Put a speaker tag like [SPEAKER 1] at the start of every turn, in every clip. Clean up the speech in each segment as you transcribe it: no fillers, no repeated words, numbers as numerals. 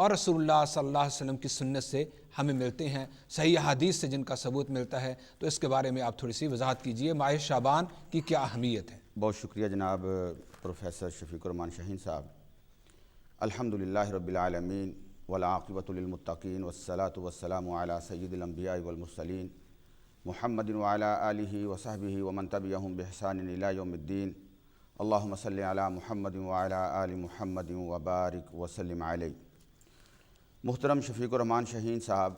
[SPEAKER 1] اور رسول اللہ صلی اللہ علیہ وسلم کی سنت سے ہمیں ملتے ہیں، صحیح حدیث سے جن کا ثبوت ملتا ہے، تو اس کے بارے میں آپ تھوڑی سی وضاحت کیجئے، ماہ شعبان کی کیا اہمیت ہے؟
[SPEAKER 2] بہت شکریہ جناب پروفیسر شفیق الرحمان شاہین صاحب۔ الحمدللہ رب العالمین والعاقبۃ للمتقین والصلاۃ والسلام علی سید الانبیاء والمرسلین محمد وعلی آلہ وصحبہ ومن تبعہم بإحسان الی یوم الدین۔ اللہم صلی علی محمد وعلی آل محمد وبارک وسلم علیہ۔ محترم شفیق الرحمان شاہین صاحب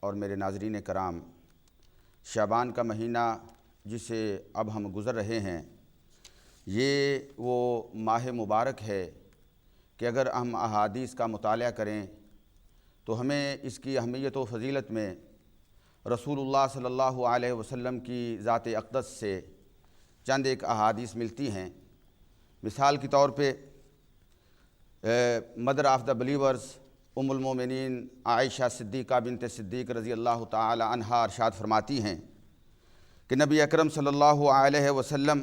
[SPEAKER 2] اور میرے ناظرین کرام، شعبان کا مہینہ جسے اب ہم گزر رہے ہیں، یہ وہ ماہ مبارک ہے کہ اگر ہم احادیث کا مطالعہ کریں تو ہمیں اس کی اہمیت و فضیلت میں رسول اللہ صلی اللہ علیہ وسلم کی ذات اقدس سے چند ایک احادیث ملتی ہیں۔ مثال کے طور پہ مدر آف دا بلیورز ام المومنین عائشہ صدیقہ بنت صدیق رضی اللہ تعالی عنہا ارشاد فرماتی ہیں کہ نبی اکرم صلی اللہ علیہ وسلم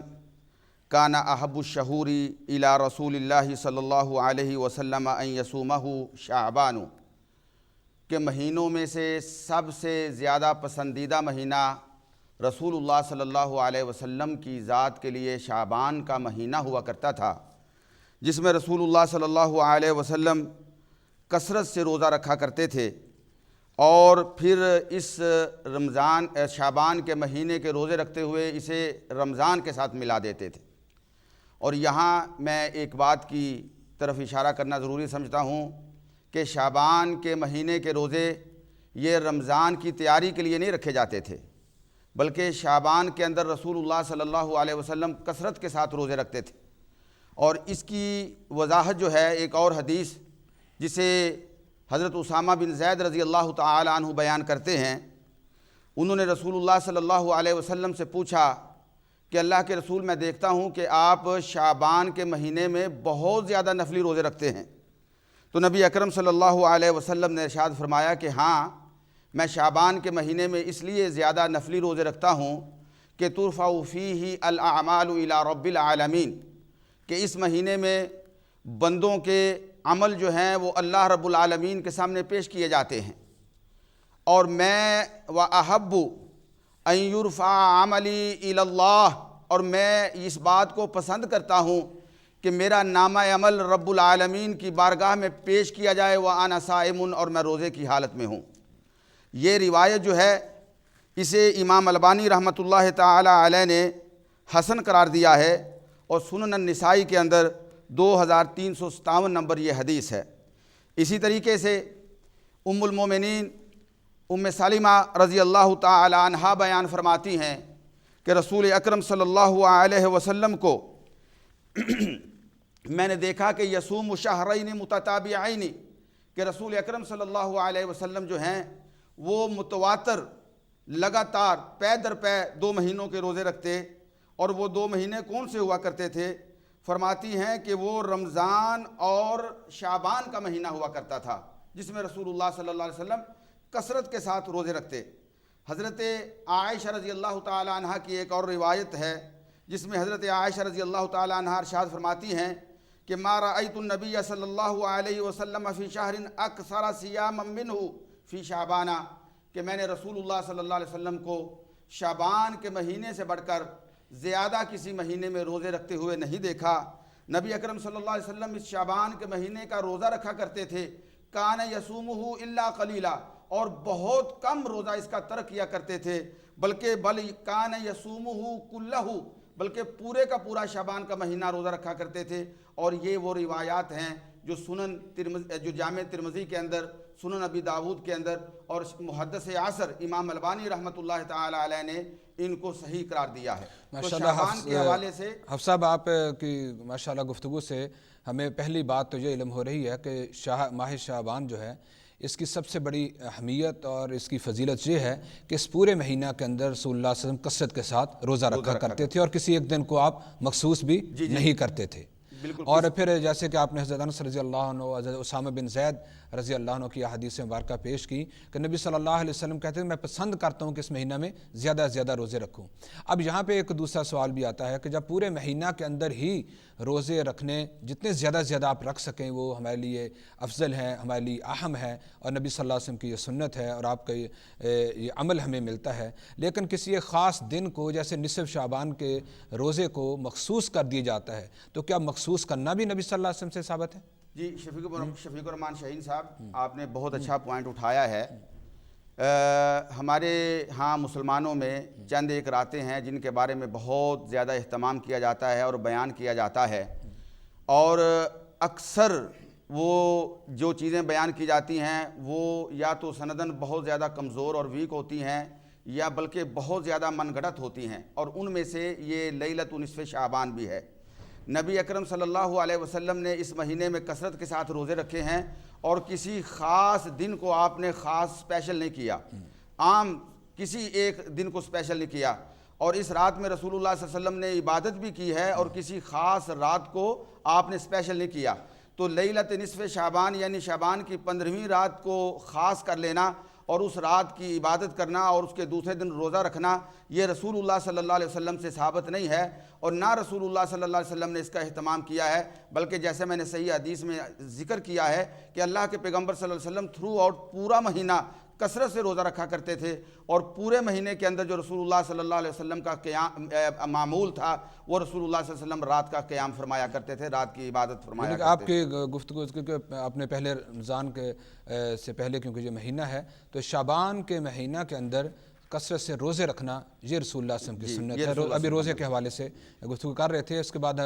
[SPEAKER 2] کان احب الشہور الی رسول اللہ صلی اللہ علیہ وسلم ان یصومہ شعبان، کہ مہینوں میں سے سب سے زیادہ پسندیدہ مہینہ رسول اللہ صلی اللہ علیہ وسلم کی ذات کے لیے شعبان کا مہینہ ہوا کرتا تھا، جس میں رسول اللہ صلی اللہ علیہ وسلم کثرت سے روزہ رکھا کرتے تھے، اور پھر اس شعبان کے مہینے کے روزے رکھتے ہوئے اسے رمضان کے ساتھ ملا دیتے تھے۔ اور یہاں میں ایک بات کی طرف اشارہ کرنا ضروری سمجھتا ہوں کہ شعبان کے مہینے کے روزے یہ رمضان کی تیاری کے لیے نہیں رکھے جاتے تھے، بلکہ شعبان کے اندر رسول اللہ صلی اللہ علیہ وسلم کثرت کے ساتھ روزے رکھتے تھے۔ اور اس کی وضاحت جو ہے ایک اور حدیث جسے حضرت اسامہ بن زید رضی اللہ تعالی عنہ بیان کرتے ہیں، انہوں نے رسول اللہ صلی اللہ علیہ وسلم سے پوچھا کہ اللہ کے رسول، میں دیکھتا ہوں کہ آپ شعبان کے مہینے میں بہت زیادہ نفلی روزے رکھتے ہیں۔ تو نبی اکرم صلی اللہ علیہ وسلم نے ارشاد فرمایا کہ ہاں، میں شعبان کے مہینے میں اس لیے زیادہ نفلی روزے رکھتا ہوں کہ ترفع فیہ الاعمال الی رب العالمین، کہ اس مہینے میں بندوں کے عمل جو ہیں وہ اللہ رب العالمین کے سامنے پیش کیے جاتے ہیں، اور میں وَأَحَبُّ أَن يُرْفَعَ عَمَلِي إِلَى اللَّهِ، اور میں اس بات کو پسند کرتا ہوں کہ میرا نامہ عمل رب العالمین کی بارگاہ میں پیش کیا جائے، وَأَنَا صَائِمٌ، اور میں روزے کی حالت میں ہوں۔ یہ روایت جو ہے اسے امام البانی رحمۃ اللہ تعالی علیہ نے حسن قرار دیا ہے، اور سنن النسائی کے اندر 2357 نمبر یہ حدیث ہے۔ اسی طریقے سے ام المومنین ام سلمہ رضی اللہ تعالی عنہا بیان فرماتی ہیں کہ رسول اکرم صلی اللہ علیہ وسلم کو میں نے دیکھا کہ یصوم شہرین متتابعین، کہ رسول اکرم صلی اللہ علیہ وسلم جو ہیں وہ متواتر لگاتار پے در پے 2 مہینوں کے روزے رکھتے، اور وہ 2 مہینے کون سے ہوا کرتے تھے؟ فرماتی ہیں کہ وہ رمضان اور شعبان کا مہینہ ہوا کرتا تھا، جس میں رسول اللہ صلی اللہ علیہ وسلم کثرت کے ساتھ روزے رکھتے۔ حضرت عائشہ رضی اللہ تعالی عنہ کی ایک اور روایت ہے جس میں حضرت عائشہ رضی اللہ تعالی عنہ ارشاد فرماتی ہیں کہ ما رأیت النبی صلی اللہ علیہ وسلم فی شہر اکثر صیاما منہ فی شعبان، کہ میں نے رسول اللہ صلی اللہ علیہ وسلم کو شعبان کے مہینے سے بڑھ کر زیادہ کسی مہینے میں روزے رکھتے ہوئے نہیں دیکھا۔ نبی اکرم صلی اللہ علیہ وسلم اس شعبان کے مہینے کا روزہ رکھا کرتے تھے، کان یصومہ الا قلیلا، اور بہت کم روزہ اس کا ترک کیا کرتے تھے، بلکہ بل کان یصومہ کلہ، بلکہ پورے کا پورا شعبان کا مہینہ روزہ رکھا کرتے تھے۔ اور یہ وہ روایات ہیں جو جو جامع ترمذی کے اندر، سنن ابی داود کے اندر، اور محدث عصر امام البانی رحمۃ اللہ تعالی علیہ نے ان کو صحیح قرار دیا ہے۔
[SPEAKER 1] ماشاءاللہ
[SPEAKER 2] شعبان کے حوالے سے
[SPEAKER 1] حفص صاحب، آپ کی ماشاءاللہ گفتگو سے ہمیں پہلی بات تو یہ علم ہو رہی ہے کہ ماہ شعبان جو ہے اس کی سب سے بڑی اہمیت اور اس کی فضیلت یہ ہے کہ اس پورے مہینہ کے اندر رسول اللہ صلی اللہ علیہ وسلم کثرت کے ساتھ روزہ رکھا کرتے تھے، اور کسی ایک دن کو آپ مخصوص بھی نہیں کرتے تھے۔ اور پھر جیسے کہ آپ نے حضرت انس رضی اللہ عنہ، حضرت اسامہ بن زید رضی اللہ عنہ کی احادیث مبارکہ پیش کی کہ نبی صلی اللہ علیہ وسلم کہتے ہیں میں پسند کرتا ہوں کہ اس مہینہ میں زیادہ سے زیادہ روزے رکھوں۔ اب یہاں پہ ایک دوسرا سوال بھی آتا ہے کہ جب پورے مہینہ کے اندر ہی روزے رکھنے جتنے زیادہ سے زیادہ آپ رکھ سکیں وہ ہمارے لیے افضل ہیں، ہمارے لیے اہم ہے، اور نبی صلی اللہ علیہ وسلم کی یہ سنت ہے اور آپ کا یہ عمل ہمیں ملتا ہے، لیکن کسی ایک خاص دن کو جیسے نصف شعبان کے روزے کو مخصوص کر دیا جاتا ہے، تو کیا مخصوص کرنا بھی نبی صلی اللہ علیہ وسلم سے ثابت ہے؟
[SPEAKER 2] جی شفیق الرحمان شاہین صاحب، آپ نے بہت اچھا پوائنٹ اٹھایا ہے۔ ہمارے ہاں مسلمانوں میں چند ایک راتیں ہیں جن کے بارے میں بہت زیادہ اہتمام کیا جاتا ہے اور بیان کیا جاتا ہے، اور اکثر وہ جو چیزیں بیان کی جاتی ہیں وہ یا تو سندن بہت زیادہ کمزور اور ویک ہوتی ہیں یا بلکہ بہت زیادہ من گھڑت ہوتی ہیں، اور ان میں سے یہ لیلۃ نصف شعبان بھی ہے۔ نبی اکرم صلی اللہ علیہ وسلم نے اس مہینے میں کثرت کے ساتھ روزے رکھے ہیں، اور کسی خاص دن کو آپ نے خاص اسپیشل نہیں کیا، عام کسی ایک دن کو اسپیشل نہیں کیا، اور اس رات میں رسول اللہ صلی اللہ علیہ وسلم نے عبادت بھی کی ہے، اور کسی خاص رات کو آپ نے اسپیشل نہیں کیا۔ تو لیلۃ نصف شعبان یعنی شعبان کی 15ویں رات کو خاص کر لینا اور اس رات کی عبادت کرنا اور اس کے دوسرے دن روزہ رکھنا، یہ رسول اللہ صلی اللہ علیہ وسلم سے ثابت نہیں ہے، اور نہ رسول اللہ صلی اللہ علیہ وسلم نے اس کا اہتمام کیا ہے، بلکہ جیسے میں نے صحیح حدیث میں ذکر کیا ہے کہ اللہ کے پیغمبر صلی اللہ علیہ وسلم تھرو آؤٹ پورا مہینہ کثرت سے روزہ رکھا کرتے تھے، اور پورے مہینے کے اندر جو رسول اللہ صلی اللہ علیہ وسلم کا قیام معمول تھا وہ رسول اللہ صلی اللہ علیہ وسلم رات کا قیام فرمایا کرتے تھے، رات کی عبادت فرمایا کرتے تھے۔
[SPEAKER 1] آپ کی گفتگو کیونکہ آپ نے پہلے رمضان کے سے پہلے کیونکہ یہ مہینہ ہے تو شعبان کے مہینہ کے اندر کثرت سے روزے رکھنا یہ رسول اللہ صلی اللہ علیہ وسلم کی سنت ہے۔ ابھی روزے کے حوالے سے گفتگو کر رہے تھے، اس کے بعد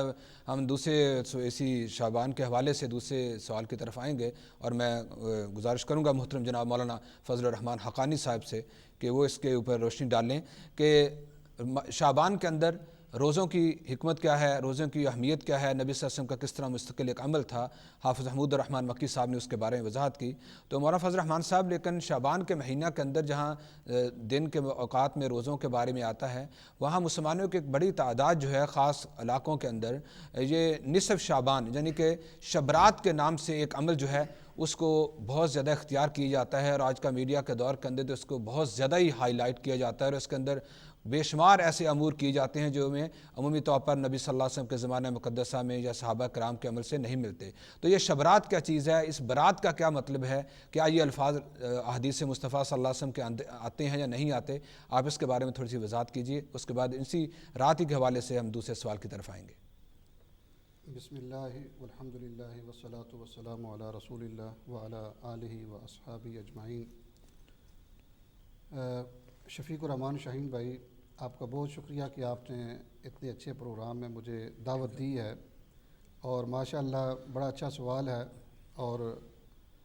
[SPEAKER 1] ہم دوسرے اسی شعبان کے حوالے سے دوسرے سوال کی طرف آئیں گے، اور میں گزارش کروں گا محترم جناب مولانا فضل الرحمان حقانی صاحب سے کہ وہ اس کے اوپر روشنی ڈالیں کہ شعبان کے اندر روزوں کی حکمت کیا ہے، روزوں کی اہمیت کیا ہے، نبی صلی اللہ علیہ وسلم کا کس طرح مستقل ایک عمل تھا۔ حافظ حمود الرحمان مکی صاحب نے اس کے بارے میں وضاحت کی۔ تو مولانا فضل الرحمان صاحب لیکن شعبان کے مہینہ کے اندر جہاں دن کے اوقات میں روزوں کے بارے میں آتا ہے، وہاں مسلمانوں کی ایک بڑی تعداد جو ہے خاص علاقوں کے اندر یہ نصف شعبان یعنی کہ شبرات کے نام سے ایک عمل جو ہے اس کو بہت زیادہ اختیار کیا جاتا ہے، اور آج کا میڈیا کے دور کے اندر تو اس کو بہت زیادہ ہی ہائی لائٹ کیا جاتا ہے، اور اس کے اندر بے شمار ایسے امور کیے جاتے ہیں جو میں عمومی طور پر نبی صلی اللہ علیہ وسلم کے زمانہ مقدسہ میں یا صحابہ کرام کے عمل سے نہیں ملتے۔ تو یہ شبرات کیا چیز ہے، اس برات کا کیا مطلب ہے، کیا یہ الفاظ احادیث مصطفیٰ صلی اللہ علیہ وسلم کے آتے ہیں یا نہیں آتے؟ آپ اس کے بارے میں تھوڑی سی وضاحت کیجیے، اس کے بعد اسی رات ہی کے حوالے سے ہم دوسرے سوال کی طرف آئیں گے۔
[SPEAKER 3] بسم اللہ والحمد للہ والصلاة والسلام علی رسول اللہ وعلی آلہ واصحابہ اجمعین۔ شفیق الرحمان شاہین بھائی، آپ کا بہت شکریہ کہ آپ نے اتنے اچھے پروگرام میں مجھے دعوت دی ہے، اور ماشاءاللہ بڑا اچھا سوال ہے، اور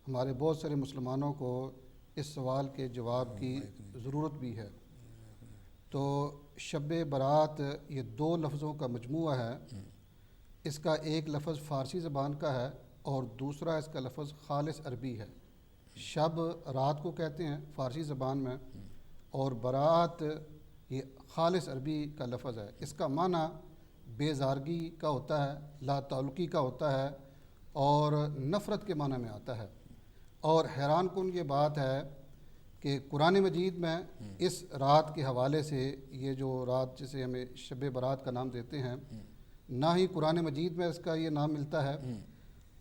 [SPEAKER 3] ہمارے بہت سارے مسلمانوں کو اس سوال کے جواب کی ضرورت بھی ہے۔ تو شب برات یہ 2 لفظوں کا مجموعہ ہے، اس کا ایک لفظ فارسی زبان کا ہے اور دوسرا اس کا لفظ خالص عربی ہے۔ شب رات کو کہتے ہیں فارسی زبان میں، اور برات یہ خالص عربی کا لفظ ہے۔ اس کا معنی بیزارگی کا ہوتا ہے، لا تعلقی کا ہوتا ہے، اور نفرت کے معنی میں آتا ہے۔ اور حیران کن یہ بات ہے کہ قرآن مجید میں اس رات کے حوالے سے، یہ جو رات جسے ہمیں شب برات کا نام دیتے ہیں، نہ ہی قرآن مجید میں اس کا یہ نام ملتا ہے،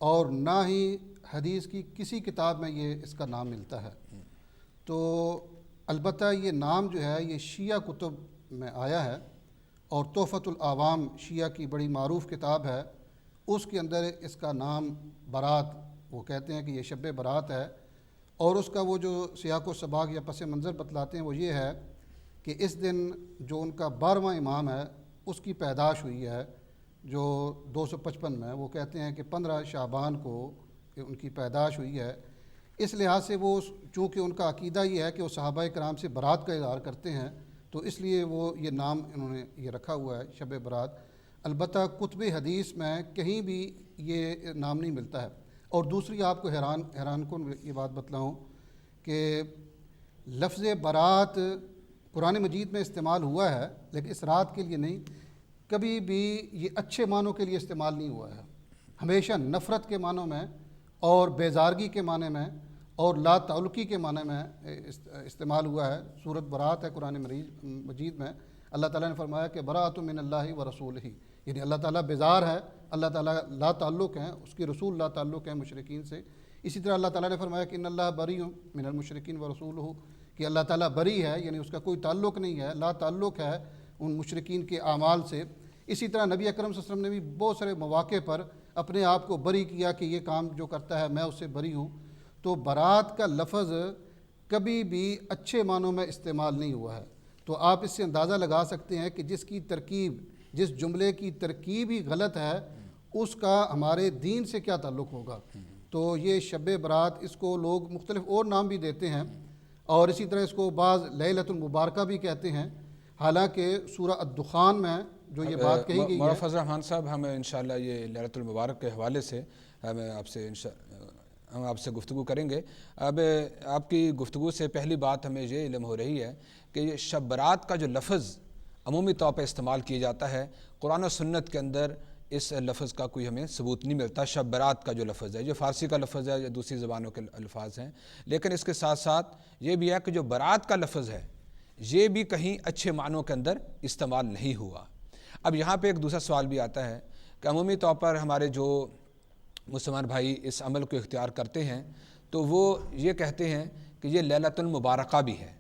[SPEAKER 3] اور نہ ہی حدیث کی کسی کتاب میں یہ اس کا نام ملتا ہے۔ تو البتہ یہ نام جو ہے یہ شیعہ کتب میں آیا ہے، اور تحفۃ العوام شیعہ کی بڑی معروف کتاب ہے، اس کے اندر اس کا نام برات، وہ کہتے ہیں کہ یہ شب برات ہے، اور اس کا وہ جو سیاق و سباق یا پس منظر بتلاتے ہیں وہ یہ ہے کہ اس دن جو ان کا 12واں امام ہے اس کی پیدائش ہوئی ہے، جو 255 میں، وہ کہتے ہیں کہ 15 شعبان کو ان کی پیدائش ہوئی ہے۔ اس لحاظ سے وہ چونکہ ان کا عقیدہ یہ ہے کہ وہ صحابہ کرام سے برات کا اظہار کرتے ہیں، تو اس لیے وہ یہ نام انہوں نے یہ رکھا ہوا ہے شب برات۔ البتہ کتب حدیث میں کہیں بھی یہ نام نہیں ملتا ہے۔ اور دوسری آپ کو حیران کن یہ بات بتلاؤں کہ لفظ برات قرآن مجید میں استعمال ہوا ہے، لیکن اس رات کے لیے نہیں، کبھی بھی یہ اچھے معنوں کے لیے استعمال نہیں ہوا ہے۔ ہمیشہ نفرت کے معنوں میں اور بیزارگی کے معنی میں اور لا تعلقی کے معنی میں استعمال ہوا ہے۔ سورۃ برات ہے قرآن مجید میں، اللہ تعالیٰ نے فرمایا کہ براۃ من اللہ و رسولہ، یعنی اللہ تعالیٰ بیزار ہے، اللہ تعالیٰ لا تعلق ہیں، اس کے رسول لا تعلق ہیں مشرکین سے۔ اسی طرح اللہ تعالیٰ نے فرمایا کہ ان اللہ بری من المشرکین و رسولہ، کہ اللہ تعالیٰ بری ہے، یعنی اس کا کوئی تعلق نہیں ہے، لا تعلق ہے ان مشرکین کے اعمال سے۔ اسی طرح نبی اکرم صلی اللہ علیہ وسلم نے بھی بہت سارے مواقع پر اپنے آپ کو بری کیا کہ یہ کام جو کرتا ہے میں اس سے بری ہوں۔ تو برات کا لفظ کبھی بھی اچھے معنوں میں استعمال نہیں ہوا ہے۔ تو آپ اس سے اندازہ لگا سکتے ہیں کہ جس کی ترکیب، جس جملے کی ترکیب ہی غلط ہے، اس کا ہمارے دین سے کیا تعلق ہوگا۔ تو یہ شب برات، اس کو لوگ مختلف اور نام بھی دیتے ہیں، اور اسی طرح اس کو بعض لیلۃ المبارکہ بھی کہتے ہیں، حالانکہ سورہ الدخان میں جو یہ بات کہی گئی ہے۔
[SPEAKER 1] مولانا فضل الرحمان صاحب، ہم انشاءاللہ یہ لیلۃ المبارک کے حوالے سے ہم آپ سے گفتگو کریں گے۔ اب آپ کی گفتگو سے پہلی بات ہمیں یہ علم ہو رہی ہے کہ یہ شب برات کا جو لفظ عمومی طور پہ استعمال کیا جاتا ہے، قرآن و سنت کے اندر اس لفظ کا کوئی ہمیں ثبوت نہیں ملتا۔ شب برات کا جو لفظ ہے، جو فارسی کا لفظ ہے یا دوسری زبانوں کے الفاظ ہیں، لیکن اس کے ساتھ ساتھ یہ بھی ہے کہ جو برات کا لفظ ہے یہ بھی کہیں اچھے معنوں کے اندر استعمال نہیں ہوا۔ اب یہاں پہ ایک دوسرا سوال بھی آتا ہے کہ عمومی طور پر ہمارے جو مسلمان بھائی اس عمل کو اختیار کرتے ہیں تو وہ یہ کہتے ہیں کہ یہ لیلۃ المبارکہ بھی ہے۔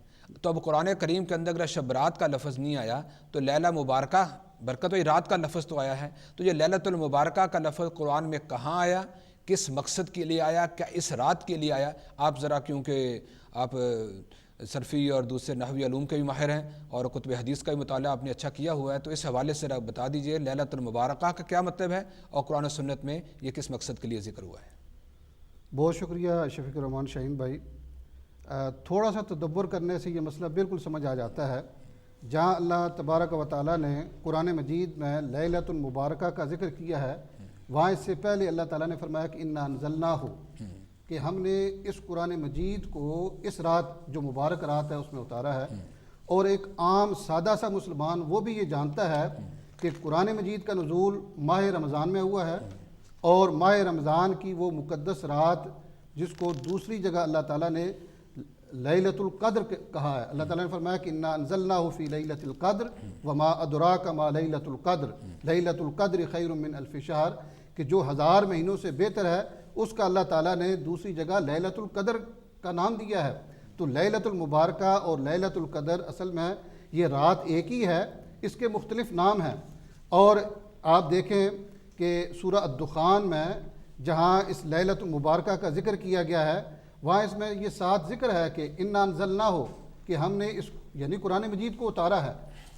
[SPEAKER 1] تو اب قرآن کریم کے اندر اگر شب برات کا لفظ نہیں آیا تو لیلہ مبارکہ، برکت و رات کا لفظ تو آیا ہے، تو یہ لیلۃ المبارکہ کا لفظ قرآن میں کہاں آیا، کس مقصد کے لیے آیا، کیا اس رات کے لیے آیا؟ آپ ذرا، کیونکہ آپ صرفی اور دوسرے نحوی علوم کے بھی ماہر ہیں اور کتب حدیث کا بھی مطالعہ آپ نے اچھا کیا ہوا ہے، تو اس حوالے سے بتا دیجئے لیلۃ المبارکہ کا کیا مطلب ہے اور قرآن و سنت میں یہ کس مقصد کے لیے ذکر ہوا ہے؟
[SPEAKER 3] بہت شکریہ شفیق الرحمان شاہین بھائی۔ تھوڑا سا تدبر کرنے سے یہ مسئلہ بالکل سمجھ آ جاتا ہے۔ جہاں اللہ تبارک و تعالیٰ نے قرآن مجید میں لیلۃ المبارکہ کا ذکر کیا ہے، وہاں اس سے پہلے اللہ تعالیٰ نے فرمایا کہ انا انزلناہ، کہ ہم نے اس قرآن مجید کو اس رات جو مبارک رات ہے اس میں اتارا ہے۔ اور ایک عام سادہ سا مسلمان وہ بھی یہ جانتا ہے کہ قرآن مجید کا نزول ماہ رمضان میں ہوا ہے، اور ماہ رمضان کی وہ مقدس رات جس کو دوسری جگہ اللہ تعالیٰ نے لیلۃ القدر کہا ہے۔ اللہ تعالیٰ نے فرمایا کہ انا انزلناہ فی لیلۃ القدر وما ادراک ما لیلۃ القدر لیلۃ القدر خیر من الف شہر، کہ جو 1000 مہینوں سے بہتر ہے، اس کا اللہ تعالیٰ نے دوسری جگہ لیلۃ القدر کا نام دیا ہے۔ تو لیلۃ المبارکہ اور لیلۃ القدر اصل میں یہ رات ایک ہی ہے، اس کے مختلف نام ہیں۔ اور آپ دیکھیں کہ سورہ الدخان میں جہاں اس لیلۃ المبارکہ کا ذکر کیا گیا ہے، وہاں اس میں یہ ساتھ ذکر ہے کہ انا انزلناہ، کہ ہم نے اس یعنی قرآن مجید کو اتارا ہے۔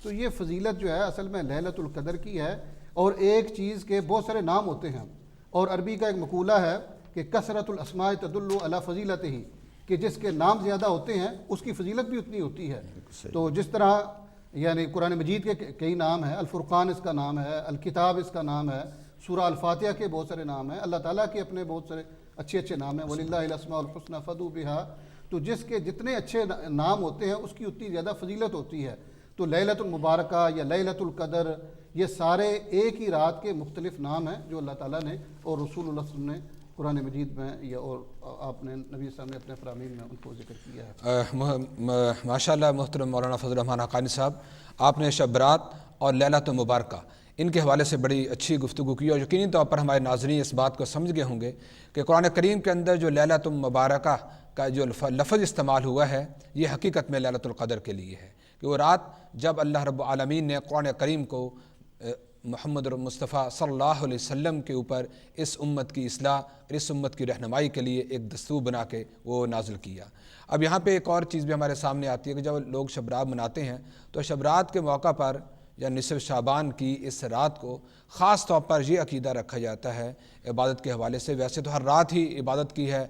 [SPEAKER 3] تو یہ فضیلت جو ہے اصل میں لیلۃ القدر کی ہے۔ اور ایک چیز کے بہت سارے نام ہوتے ہیں، اور عربی کا ایک مقولہ ہے کہ کثرت الاسماء تدل علی فضیلتہ، کہ جس کے نام زیادہ ہوتے ہیں اس کی فضیلت بھی اتنی ہوتی ہے۔ تو جس طرح یعنی قرآن مجید کے کئی نام ہیں، الفرقان اس کا نام ہے، الکتاب اس کا نام ہے، سورہ الفاتحہ کے بہت سارے نام ہیں، اللہ تعالیٰ کے اپنے بہت سارے اچھے اچھے نام ہیں، وَلِلَّهِ الْأَسْمَاءُ الْحُسْنَىٰ فَادْعُوهُ بِهَا۔ تو جس کے جتنے اچھے نام ہوتے ہیں اس کی اتنی زیادہ فضیلت ہوتی ہے۔ تو لیلۃ المبارکہ یا لیلۃ القدر یہ سارے ایک ہی رات کے مختلف نام ہیں جو اللہ تعالیٰ نے اور رسول اللہ صلی اللہ علیہ وسلم نے قرآن مجید میں یا اور آپ نے نبی صاحب نے اپنے فرامین میں ان کو ذکر کیا ہے۔
[SPEAKER 1] ماشاءاللہ محترم مولانا فضل الرحمان حقانی صاحب، آپ نے شب برات اور لیلۃ المبارکہ ان کے حوالے سے بڑی اچھی گفتگو کی، اور یقینی طور پر ہمارے ناظرین اس بات کو سمجھ گئے ہوں گے کہ قرآن کریم کے اندر جو لیلۃ المبارکہ کا جو لفظ استعمال ہوا ہے یہ حقیقت میں لیلۃ القدر کے لیے ہے، کہ وہ رات جب اللہ رب العالمین نے قرآن کریم کو محمد مصطفیٰ صلی اللہ علیہ وسلم کے اوپر اس امت کی اصلاح اور اس امت کی رہنمائی کے لیے ایک دستور بنا کے وہ نازل کیا۔ اب یہاں پہ ایک اور چیز بھی ہمارے سامنے آتی ہے کہ جب لوگ شب برات مناتے ہیں تو شب برات کے موقع پر یا نصف شعبان کی اس رات کو خاص طور پر یہ عقیدہ رکھا جاتا ہے عبادت کے حوالے سے۔ ویسے تو ہر رات ہی عبادت کی ہے،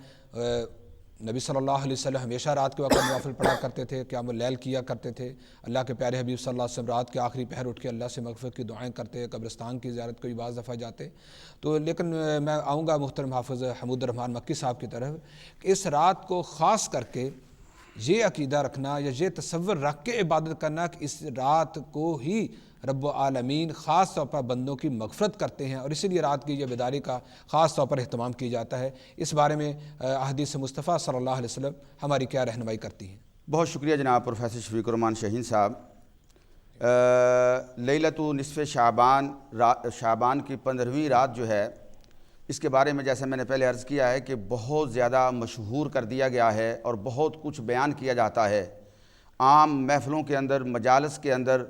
[SPEAKER 1] نبی صلی اللہ علیہ وسلم ہمیشہ رات کے وقت نوافل پڑھا کرتے تھے، قیام اللیل کیا کرتے تھے، اللہ کے پیارے حبیب صلی اللہ علیہ وسلم رات کے آخری پہر اٹھ کے اللہ سے مغفرت کی دعائیں کرتے، قبرستان کی زیارت کو بھی بعض دفعہ جاتے۔ تو لیکن میں آؤں گا محترم حافظ حمود الرحمان مکی صاحب کی طرف، کہ اس رات کو خاص کر کے یہ عقیدہ رکھنا یا یہ تصور رکھ کے عبادت کرنا کہ اس رات کو ہی رب العالمین خاص طور پر بندوں کی مغفرت کرتے ہیں اور اسی لیے رات کی یہ بیداری کا خاص طور پر اہتمام کیا جاتا ہے، اس بارے میں احادیث مصطفیٰ صلی اللہ علیہ وسلم ہماری کیا رہنمائی کرتی ہیں؟
[SPEAKER 2] بہت شکریہ جناب پروفیسر شفیق الرحمان شاہین صاحب۔ لیلۃ نصف شعبان، شعبان کی 15ویں رات جو ہے، اس کے بارے میں جیسے میں نے پہلے عرض کیا ہے کہ بہت زیادہ مشہور کر دیا گیا ہے اور بہت کچھ بیان کیا جاتا ہے، عام محفلوں کے اندر، مجالس کے اندر،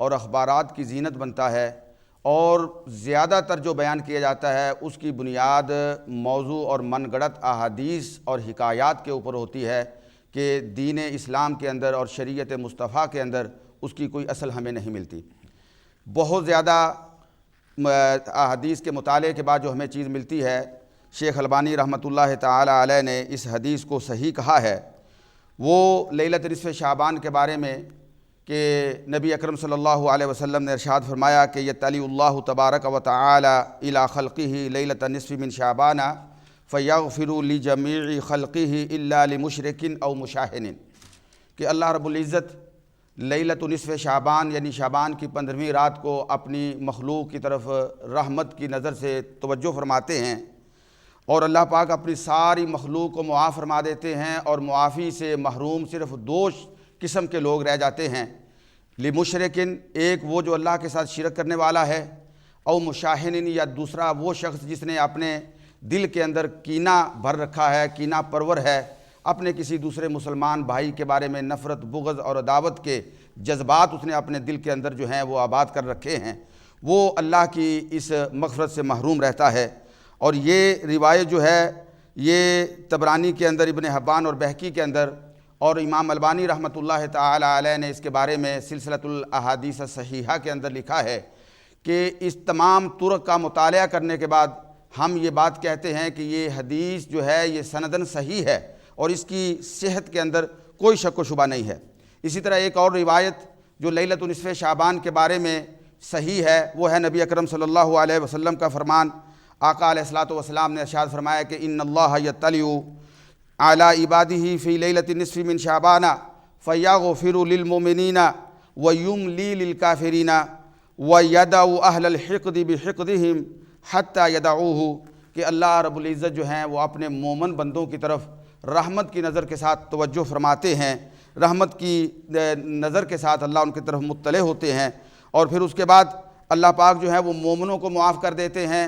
[SPEAKER 2] اور اخبارات کی زینت بنتا ہے، اور زیادہ تر جو بیان کیا جاتا ہے اس کی بنیاد موضوع اور من گڑت احادیث اور حکایات کے اوپر ہوتی ہے کہ دین اسلام کے اندر اور شریعت مصطفیٰ کے اندر اس کی کوئی اصل ہمیں نہیں ملتی۔ بہت زیادہ احادیث کے مطالعے کے بعد جو ہمیں چیز ملتی ہے، شیخ البانی رحمۃ اللہ تعالی علیہ نے اس حدیث کو صحیح کہا ہے، وہ لیلۃ نصف شعبان کے بارے میں کہ نبی اکرم صلی اللہ علیہ وسلم نے ارشاد فرمایا کہ یطلع اللہ تبارک و تعالی الی خلقہ لیلۃ نصف من شعبان فیغفر لجمیع خلقہ الا لمشرک او مشاہن، کہ اللہ رب العزت لیلۃ نصف شعبان یعنی شعبان کی 15ویں رات کو اپنی مخلوق کی طرف رحمت کی نظر سے توجہ فرماتے ہیں، اور اللہ پاک اپنی ساری مخلوق کو معاف فرما دیتے ہیں، اور معافی سے محروم صرف 2 قسم کے لوگ رہ جاتے ہیں، لمشرکن، ایک وہ جو اللہ کے ساتھ شرک کرنے والا ہے، او مشاہن، یا دوسرا وہ شخص جس نے اپنے دل کے اندر کینہ بھر رکھا ہے، کینہ پرور ہے، اپنے کسی دوسرے مسلمان بھائی کے بارے میں نفرت، بغض اور عداوت کے جذبات اس نے اپنے دل کے اندر جو ہیں وہ آباد کر رکھے ہیں، وہ اللہ کی اس مغفرت سے محروم رہتا ہے۔ اور یہ روایت جو ہے یہ طبرانی کے اندر، ابن حبان اور بہقی کے اندر، اور امام البانی رحمۃ اللہ تعالی علیہ نے اس کے بارے میں سلسلۃ الاحادیث الصحیحہ کے اندر لکھا ہے کہ اس تمام طرق کا مطالعہ کرنے کے بعد ہم یہ بات کہتے ہیں کہ یہ حدیث جو ہے یہ سندن صحیح ہے اور اس کی صحت کے اندر کوئی شک و شبہ نہیں ہے۔ اسی طرح ایک اور روایت جو لیلۃ نصف شعبان کے بارے میں صحیح ہے، وہ ہے نبی اکرم صلی اللہ علیہ وسلم کا فرمان۔ آقا علیہ الصلوۃ والسلام نے ارشاد فرمایا کہ ان اللہ یطلع علی عبادہ فی لیلۃ نصف من شعبان فیغفر للمؤمنین ویملی للکافرین ویدع اہل الحقد بحقدہم حتی یدعوہ، کہ اللہ رب العزت جو ہیں وہ اپنے مومن بندوں کی طرف رحمت کی نظر کے ساتھ توجہ فرماتے ہیں، رحمت کی نظر کے ساتھ اللہ ان کی طرف مطلع ہوتے ہیں، اور پھر اس کے بعد اللہ پاک جو ہے وہ مومنوں کو معاف کر دیتے ہیں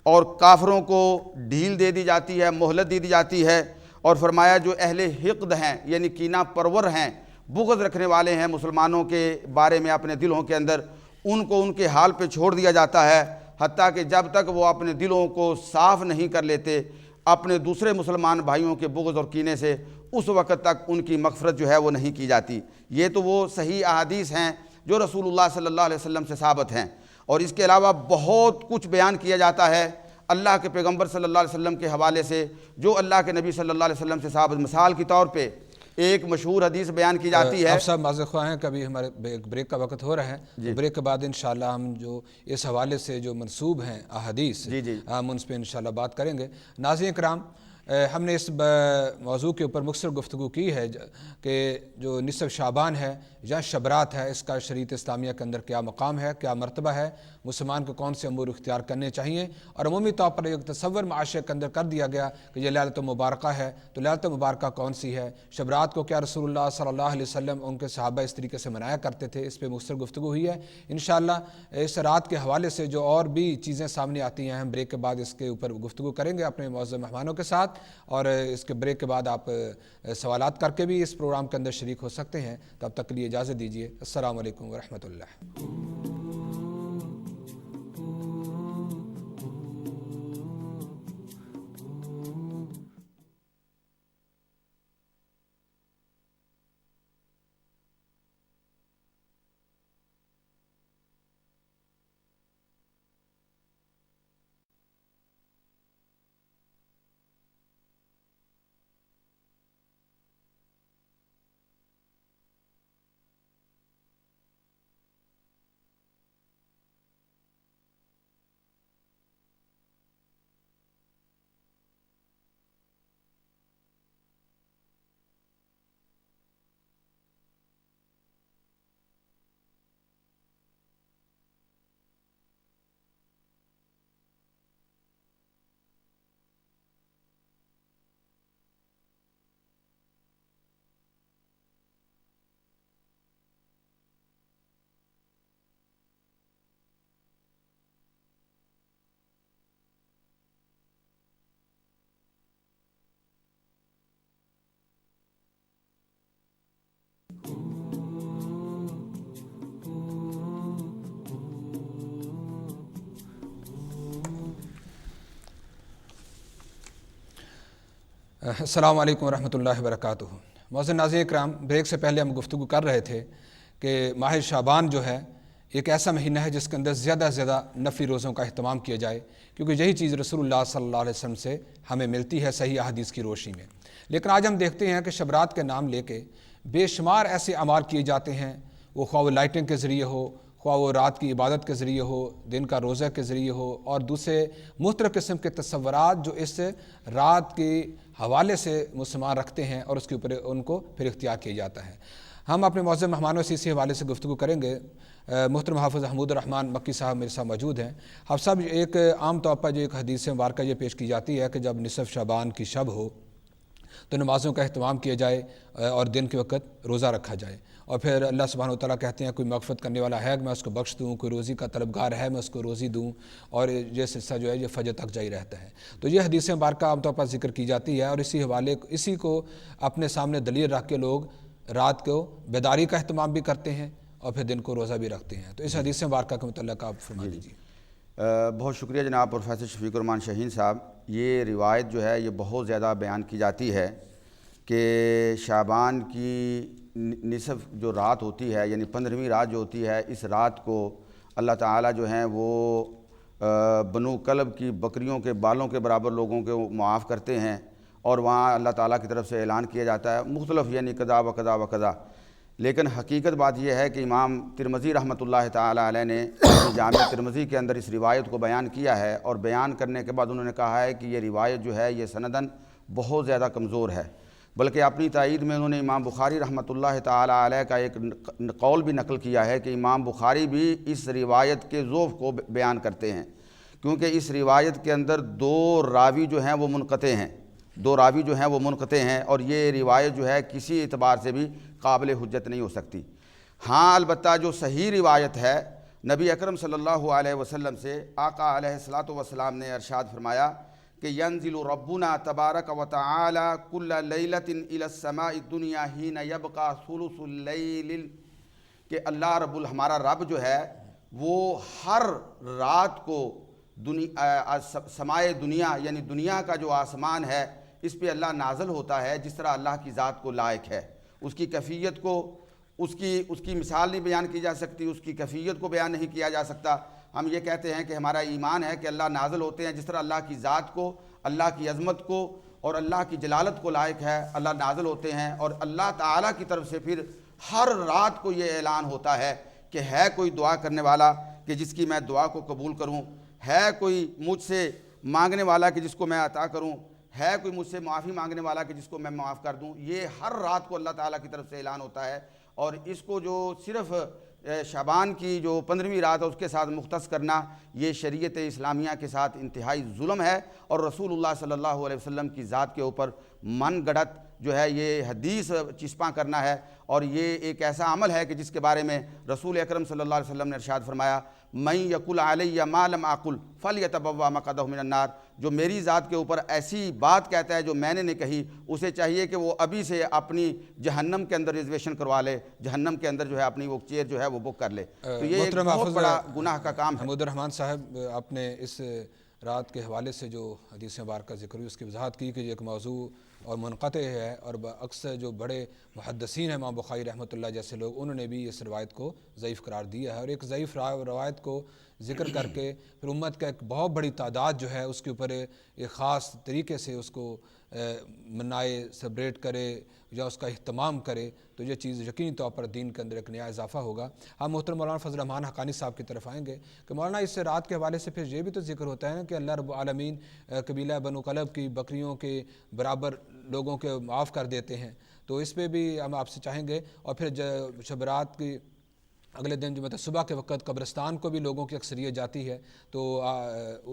[SPEAKER 2] اور کافروں کو ڈھیل دے دی جاتی ہے، مہلت دے دی جاتی ہے، اور فرمایا جو اہل حقد ہیں یعنی کینہ پرور ہیں، بغض رکھنے والے ہیں مسلمانوں کے بارے میں اپنے دلوں کے اندر، ان کو ان کے حال پہ چھوڑ دیا جاتا ہے، حتیٰ کہ جب تک وہ اپنے دلوں کو صاف نہیں کر لیتے اپنے دوسرے مسلمان بھائیوں کے بغض اور کینے سے، اس وقت تک ان کی مغفرت جو ہے وہ نہیں کی جاتی۔ یہ تو وہ صحیح احادیث ہیں جو رسول اللہ صلی اللہ علیہ وسلم سے ثابت ہیں، اور اس کے علاوہ بہت کچھ بیان کیا جاتا ہے اللہ کے پیغمبر صلی اللہ علیہ وسلم کے حوالے سے، جو اللہ کے نبی صلی اللہ علیہ وسلم سے ثابت۔ مثال کے طور پہ ایک مشہور حدیث بیان کی جاتی ہے۔
[SPEAKER 1] آپ صاحب معذرت خواہ ہیں، کبھی ہمارے بریک کا وقت ہو رہا ہے، بریک کے بعد انشاءاللہ ہم جو اس حوالے سے جو منسوب ہیں احادیث ہم ان پہ انشاءاللہ بات کریں گے۔ ناظرین کرام، ہم نے اس موضوع کے اوپر مختصر گفتگو کی ہے کہ جو نصف شعبان ہے یا شبرات ہے، اس کا شریعت اسلامیہ کے اندر کیا مقام ہے، کیا مرتبہ ہے، مسلمان کو کون سے امور اختیار کرنے چاہیے، اور عمومی طور پر ایک تصور معاشرے کے اندر کر دیا گیا کہ یہ لیلۃ مبارکہ ہے، تو لیلۃ مبارکہ کون سی ہے، شبرات کو کیا رسول اللہ صلی اللہ علیہ وسلم ان کے صحابہ اس طریقے سے منایا کرتے تھے، اس پہ مختصر گفتگو ہوئی ہے۔ انشاءاللہ اس رات کے حوالے سے جو اور بھی چیزیں سامنے آتی ہیں، ہم بریک کے بعد اس کے اوپر گفتگو کریں گے اپنے معزز مہمانوں کے ساتھ، اور اس کے بریک کے بعد آپ سوالات کر کے بھی اس پروگرام کے اندر شریک ہو سکتے ہیں۔ تو اب تک کے لیے اجازت دیجیے۔ السلام علیکم ورحمۃ اللہ۔ السلام علیکم ورحمۃ اللہ وبرکاتہ۔ معزز ناظرین اکرام، بریک سے پہلے ہم گفتگو کر رہے تھے کہ ماہ شعبان جو ہے ایک ایسا مہینہ ہے جس کے اندر زیادہ سے زیادہ نفلی روزوں کا اہتمام کیا جائے، کیونکہ یہی چیز رسول اللہ صلی اللہ علیہ وسلم سے ہمیں ملتی ہے صحیح احادیث کی روشنی میں۔ لیکن آج ہم دیکھتے ہیں کہ شب رات کے نام لے کے بے شمار ایسے اعمال کیے جاتے ہیں، وہ خواہ وہ لائٹنگ کے ذریعے ہو، خواہ وہ رات کی عبادت کے ذریعے ہو، دن کا روزہ کے ذریعے ہو، اور دوسرے مختلف قسم کے تصورات جو اس رات کے حوالے سے مسلمان رکھتے ہیں اور اس کے اوپر ان کو پھر اختیار کیا جاتا ہے۔ ہم اپنے معزز مہمانوں سے اسی حوالے سے گفتگو کریں گے۔ محترم حافظ حمود الرحمن مکی صاحب میرے ساتھ موجود ہیں۔ حافظ صاحب، ایک عام طور پر جو ایک حدیث مبارکہ یہ پیش کی جاتی ہے کہ جب نصف شعبان کی شب ہو تو نمازوں کا اہتمام کیا جائے اور دن کے وقت روزہ رکھا جائے، اور پھر اللہ سبحانہ وتعالیٰ کہتے ہیں کوئی مغفرت کرنے والا ہے میں اس کو بخش دوں، کوئی روزی کا طلبگار ہے میں اس کو روزی دوں، اور یہ سلسلہ جو ہے یہ فجر تک جاری رہتا ہے۔ تو یہ حدیث مبارکہ عام طور پر ذکر کی جاتی ہے، اور اسی کو اپنے سامنے دلیل رکھ کے لوگ رات کو بیداری کا اہتمام بھی کرتے ہیں اور پھر دن کو روزہ بھی رکھتے ہیں۔ تو اس حدیث مبارکہ کے متعلق آپ فرما دیجیے۔
[SPEAKER 2] بہت شکریہ جناب پروفیسر شفیق الرحمان شاہین صاحب۔ یہ روایت جو ہے یہ بہت زیادہ بیان کی جاتی ہے کہ شعبان کی نصف جو رات ہوتی ہے، یعنی 15ویں رات جو ہوتی ہے، اس رات کو اللہ تعالیٰ جو ہیں وہ بنو کلب کی بکریوں کے بالوں کے برابر لوگوں کو معاف کرتے ہیں، اور وہاں اللہ تعالیٰ کی طرف سے اعلان کیا جاتا ہے مختلف، یعنی قضا و قضا و قضا۔ لیکن حقیقت بات یہ ہے کہ امام ترمذی رحمۃ اللہ تعالیٰ علیہ نے جامع ترمذی کے اندر اس روایت کو بیان کیا ہے، اور بیان کرنے کے بعد انہوں نے کہا ہے کہ یہ روایت جو ہے یہ سنداً بہت زیادہ کمزور ہے، بلکہ اپنی تائید میں انہوں نے امام بخاری رحمۃ اللہ تعالیٰ علیہ کا ایک قول بھی نقل کیا ہے کہ امام بخاری بھی اس روایت کے ضعف کو بیان کرتے ہیں، کیونکہ اس روایت کے اندر دو راوی جو ہیں وہ منقطع ہیں، اور یہ روایت جو ہے کسی اعتبار سے بھی قابل حجت نہیں ہو سکتی۔ ہاں البتہ جو صحیح روایت ہے نبی اکرم صلی اللہ علیہ وسلم سے، آقا علیہ الصلاۃ والسلام نے ارشاد فرمایا کہ ینزل ربنا تبارک و تعالی کل لیلۃ الی السماء الدنیا حین یبقى ثلث اللیل، کہ اللہ ہمارا رب جو ہے وہ ہر رات کو سمائے دنیا، یعنی دنیا کا جو آسمان ہے، اس پہ اللہ نازل ہوتا ہے جس طرح اللہ کی ذات کو لائق ہے۔ اس کی کیفیت کو اس کی مثال نہیں بیان کی جا سکتی، اس کی کیفیت کو بیان نہیں کیا جا سکتا۔ ہم یہ کہتے ہیں کہ ہمارا ایمان ہے کہ اللہ نازل ہوتے ہیں جس طرح اللہ کی ذات کو، اللہ کی عظمت کو اور اللہ کی جلالت کو لائق ہے، اللہ نازل ہوتے ہیں، اور اللہ تعالیٰ کی طرف سے پھر ہر رات کو یہ اعلان ہوتا ہے کہ ہے کوئی دعا کرنے والا کہ جس کی میں دعا کو قبول کروں، ہے کوئی مجھ سے مانگنے والا کہ جس کو میں عطا کروں، ہے کوئی مجھ سے معافی مانگنے والا کہ جس کو میں معاف کر دوں۔ یہ ہر رات کو اللہ تعالیٰ کی طرف سے اعلان ہوتا ہے، اور اس کو جو صرف شعبان کی جو 15ویں رات ہے اس کے ساتھ مختص کرنا، یہ شریعت اسلامیہ کے ساتھ انتہائی ظلم ہے، اور رسول اللہ صلی اللہ علیہ وسلم کی ذات کے اوپر من گڑت جو ہے یہ حدیث چسپاں کرنا ہے، اور یہ ایک ایسا عمل ہے کہ جس کے بارے میں رسول اکرم صلی اللہ علیہ وسلم نے ارشاد فرمایا من یقل علیہ ما لم اقل فلیتبوأ مقعدہ من النار، جو میری ذات کے اوپر ایسی بات کہتا ہے جو میں نے نہیں کہی، اسے چاہیے کہ وہ ابھی سے اپنی جہنم کے اندر ریزرویشن کروا لے، جہنم کے اندر جو ہے اپنی وہ چیئر جو ہے وہ بک کر لے۔ تو یہ ایک بہت بڑا گناہ کا کام ہے۔
[SPEAKER 1] حمود الرحمان صاحب، آپ نے اس رات کے حوالے سے جو حدیث مبارکہ کا ذکر ہوئی اس کی وضاحت کی کہ یہ ایک موضوع اور منقطع ہے، اور اکثر جو بڑے محدثین ہیں امام بخاری رحمۃ اللہ جیسے لوگ، انہوں نے بھی اس روایت کو ضعیف قرار دیا ہے، اور ایک ضعیف روایت کو ذکر کر کے پھر امت کا ایک بہت بڑی تعداد جو ہے اس کے اوپر ایک خاص طریقے سے اس کو منائے، سیلیبریٹ کرے یا اس کا اہتمام کرے، تو یہ چیز یقینی طور پر دین کے اندر ایک نیا اضافہ ہوگا۔ ہم محترم مولانا فضل الرحمان حقانی صاحب کی طرف آئیں گے کہ مولانا اس رات کے حوالے سے پھر یہ بھی تو ذکر ہوتا ہے نا کہ اللہ رب العالمین قبیلہ بنو کلب کی بکریوں کے برابر لوگوں کے معاف کر دیتے ہیں، تو اس پہ بھی ہم آپ سے چاہیں گے، اور پھر شب رات کی اگلے دن جو مطلب صبح کے وقت قبرستان کو بھی لوگوں کی اکثریت جاتی ہے، تو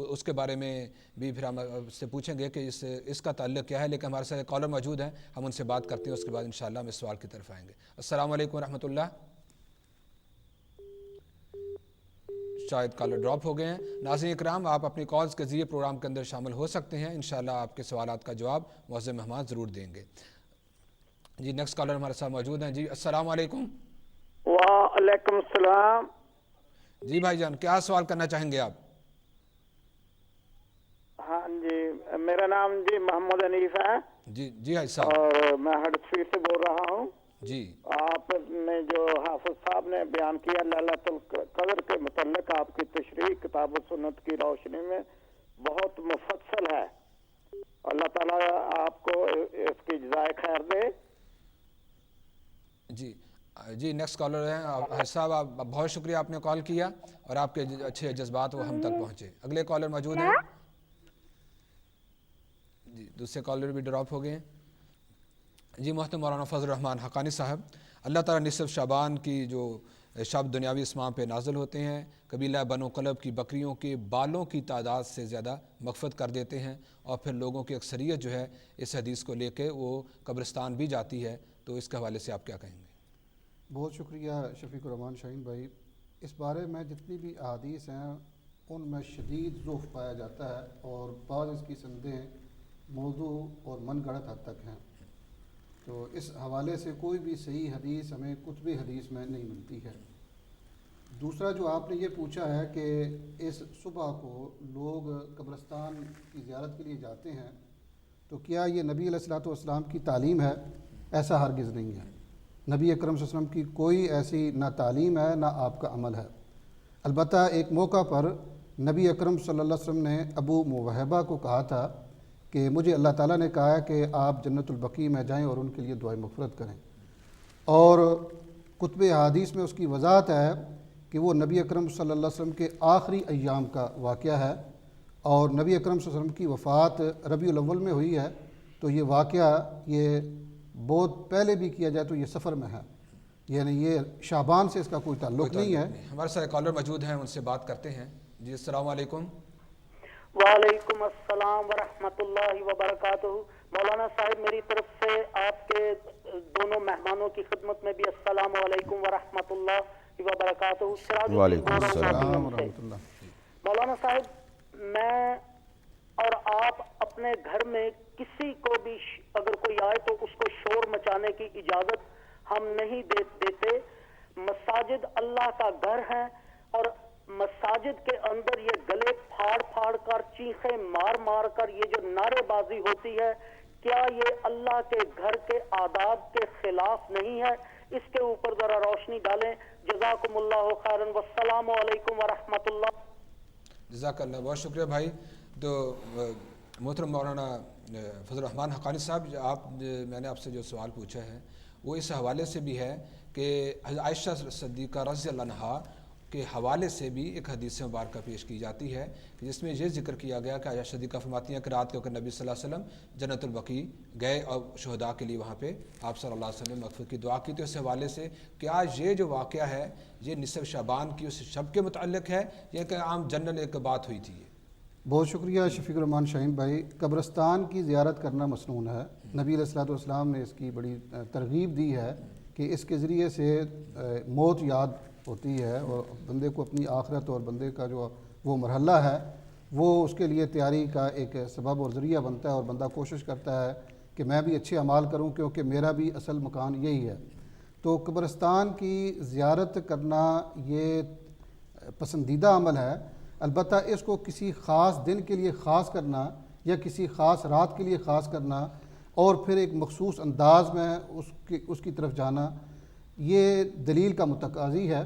[SPEAKER 1] اس کے بارے میں بھی پھر ہم سے پوچھیں گے کہ اس کا تعلق کیا ہے، لیکن ہمارے ساتھ کالر موجود ہیں، ہم ان سے بات کرتے ہیں، اس کے بعد انشاءاللہ ہم اس سوال کی طرف آئیں گے۔ السلام علیکم ورحمۃ اللہ۔ شاید کالر ڈراپ ہو گئے ہیں۔ ناظرین اکرام، آپ اپنی کالز کے ذریعے پروگرام کے اندر شامل ہو سکتے ہیں، انشاءاللہ آپ کے سوالات کا جواب معزز مہمان ضرور دیں گے۔ جی نیکسٹ کالر ہمارے ساتھ موجود ہیں. جی السلام علیکم.
[SPEAKER 4] وعلیکم السلام.
[SPEAKER 1] جی بھائی جان کیا سوال کرنا چاہیں گے آپ؟
[SPEAKER 4] ہاں جی میرا نام جی محمد حنیف ہے
[SPEAKER 1] جی جی حاج صاحب.
[SPEAKER 4] اور میں ہڈسفیل سے بول رہا ہوں.
[SPEAKER 1] جی
[SPEAKER 4] آپ نے جو حافظ صاحب نے بیان کیا لیلۃ القدر کے متعلق آپ کی تشریح کتاب و سنت کی روشنی میں بہت مفصل ہے. اللہ تعالیٰ آپ کو اس کی جزائے خیر دے.
[SPEAKER 1] جی جی نیکسٹ کالر ہیں حاج صاحب. آپ بہت شکریہ آپ نے کال کیا اور آپ کے اچھے جذبات وہ ہم تک پہنچے. اگلے کالر موجود ہیں. جی دوسرے کالر بھی ڈراپ ہو گئے ہیں. جی محترم مولانا فضل الرحمان حقانی صاحب، اللہ تعالیٰ نصف شعبان کی جو شب دنیاوی اسماں پہ نازل ہوتے ہیں قبیلہ بنو کلب کی بکریوں کے بالوں کی تعداد سے زیادہ مغفرت کر دیتے ہیں، اور پھر لوگوں کی اکثریت جو ہے اس حدیث کو لے کے وہ قبرستان بھی جاتی ہے. تو اس کے حوالے سے آپ کیا کہیں گے؟
[SPEAKER 3] بہت شکریہ شفیق الرحمان شاہین بھائی. اس بارے میں جتنی بھی احادیث ہیں ان میں شدید ضعف پایا جاتا ہے اور بعض اس کی سندیں موضوع اور من گھڑت حد تک ہیں. تو اس حوالے سے کوئی بھی صحیح حدیث ہمیں کتب حدیث میں نہیں ملتی ہے. دوسرا جو آپ نے یہ پوچھا ہے کہ اس صبح کو لوگ قبرستان کی زیارت کے لیے جاتے ہیں تو کیا یہ نبی علیہ الصلوۃ والسلام کی تعلیم ہے؟ ایسا ہرگز نہیں ہے. نبی اکرم صلی اللہ علیہ وسلم کی کوئی ایسی نہ تعلیم ہے نہ آپ کا عمل ہے. البتہ ایک موقع پر نبی اکرم صلی اللہ علیہ وسلم نے ابو موہبہ کو کہا تھا کہ مجھے اللہ تعالیٰ نے کہا ہے کہ آپ جنت البقیع میں جائیں اور ان کے لیے دعائے مغفرت کریں. اور کتب احادیث میں اس کی وضاحت ہے کہ وہ نبی اکرم صلی اللہ علیہ وسلم کے آخری ایام کا واقعہ ہے اور نبی اکرم صلی اللہ علیہ وسلم کی وفات ربیع الاول میں ہوئی ہے. تو یہ واقعہ یہ بہت پہلے بھی کیا جائے تو یہ سفر میں ہے، یعنی یہ شعبان سے اس کا کوئی تعلق نہیں ہے.
[SPEAKER 1] ہمارے ساتھ کالر موجود ہیں، ان سے بات کرتے ہیں. جی السلام علیکم.
[SPEAKER 4] وعلیکم السلام ورحمۃ اللہ وبرکاتہ. مولانا صاحب میری طرف سے آپ کے دونوں مہمانوں کی خدمت میں بھی السلام علیکم ورحمۃ اللہ وبرکاتہ.
[SPEAKER 2] وعلیکم السلام
[SPEAKER 3] ورحمۃ اللہ.
[SPEAKER 4] مولانا صاحب میں اور آپ اپنے گھر میں کسی کو بھی اگر کوئی آئے تو اس کو شور مچانے کی اجازت ہم نہیں دیتے. مساجد اللہ کا گھر ہے اور مساجد کے اندر یہ گلے پھاڑ پھاڑ کر چیخیں مار مار کر یہ جو نعرے بازی ہوتی ہے کیا یہ اللہ کے گھر کے آداب کے خلاف نہیں ہے؟ اس کے اوپر ذرا روشنی ڈالیں. جزاکم اللہ خیرا والسلام علیکم ورحمۃ اللہ.
[SPEAKER 1] جزاک اللہ. بہت شکریہ بھائی. تو محترم مولانا فضل الرحمان حقانی صاحب، میں نے آپ سے جو سوال پوچھا ہے وہ اس حوالے سے بھی ہے کہ عائشہ صدیقہ رضی اللہ عنہا کے حوالے سے بھی ایک حدیث مبارکہ پیش کی جاتی ہے کہ جس میں یہ ذکر کیا گیا کہ عائشہ صدیقہ فرماتی ہیں کہ رات کے وقت نبی صلی اللہ علیہ وسلم جنت البقیع گئے اور شہداء کے لیے وہاں پہ آپ صلی اللہ علیہ وسلم مغفرت کی دعا کی. تو اس حوالے سے کیا یہ جو واقعہ ہے یہ نصف شعبان کی اس شب کے متعلق ہے یا کہ عام جنرل ایک بات ہوئی تھی؟
[SPEAKER 3] بہت شکریہ شفیق الرحمان شاہین بھائی. قبرستان کی زیارت کرنا مسنون ہے. نبی علیہ الصلوۃ والسلام نے اس کی بڑی ترغیب دی ہے کہ اس کے ذریعے سے موت یاد ہوتی ہے اور بندے کو اپنی آخرت اور بندے کا جو وہ مرحلہ ہے وہ اس کے لیے تیاری کا ایک سبب اور ذریعہ بنتا ہے اور بندہ کوشش کرتا ہے کہ میں بھی اچھے اعمال کروں کیونکہ میرا بھی اصل مکان یہی ہے. تو قبرستان کی زیارت کرنا یہ پسندیدہ عمل ہے. البتہ اس کو کسی خاص دن کے لیے خاص کرنا یا کسی خاص رات کے لیے خاص کرنا اور پھر ایک مخصوص انداز میں اس کی طرف جانا یہ دلیل کا متقاضی ہے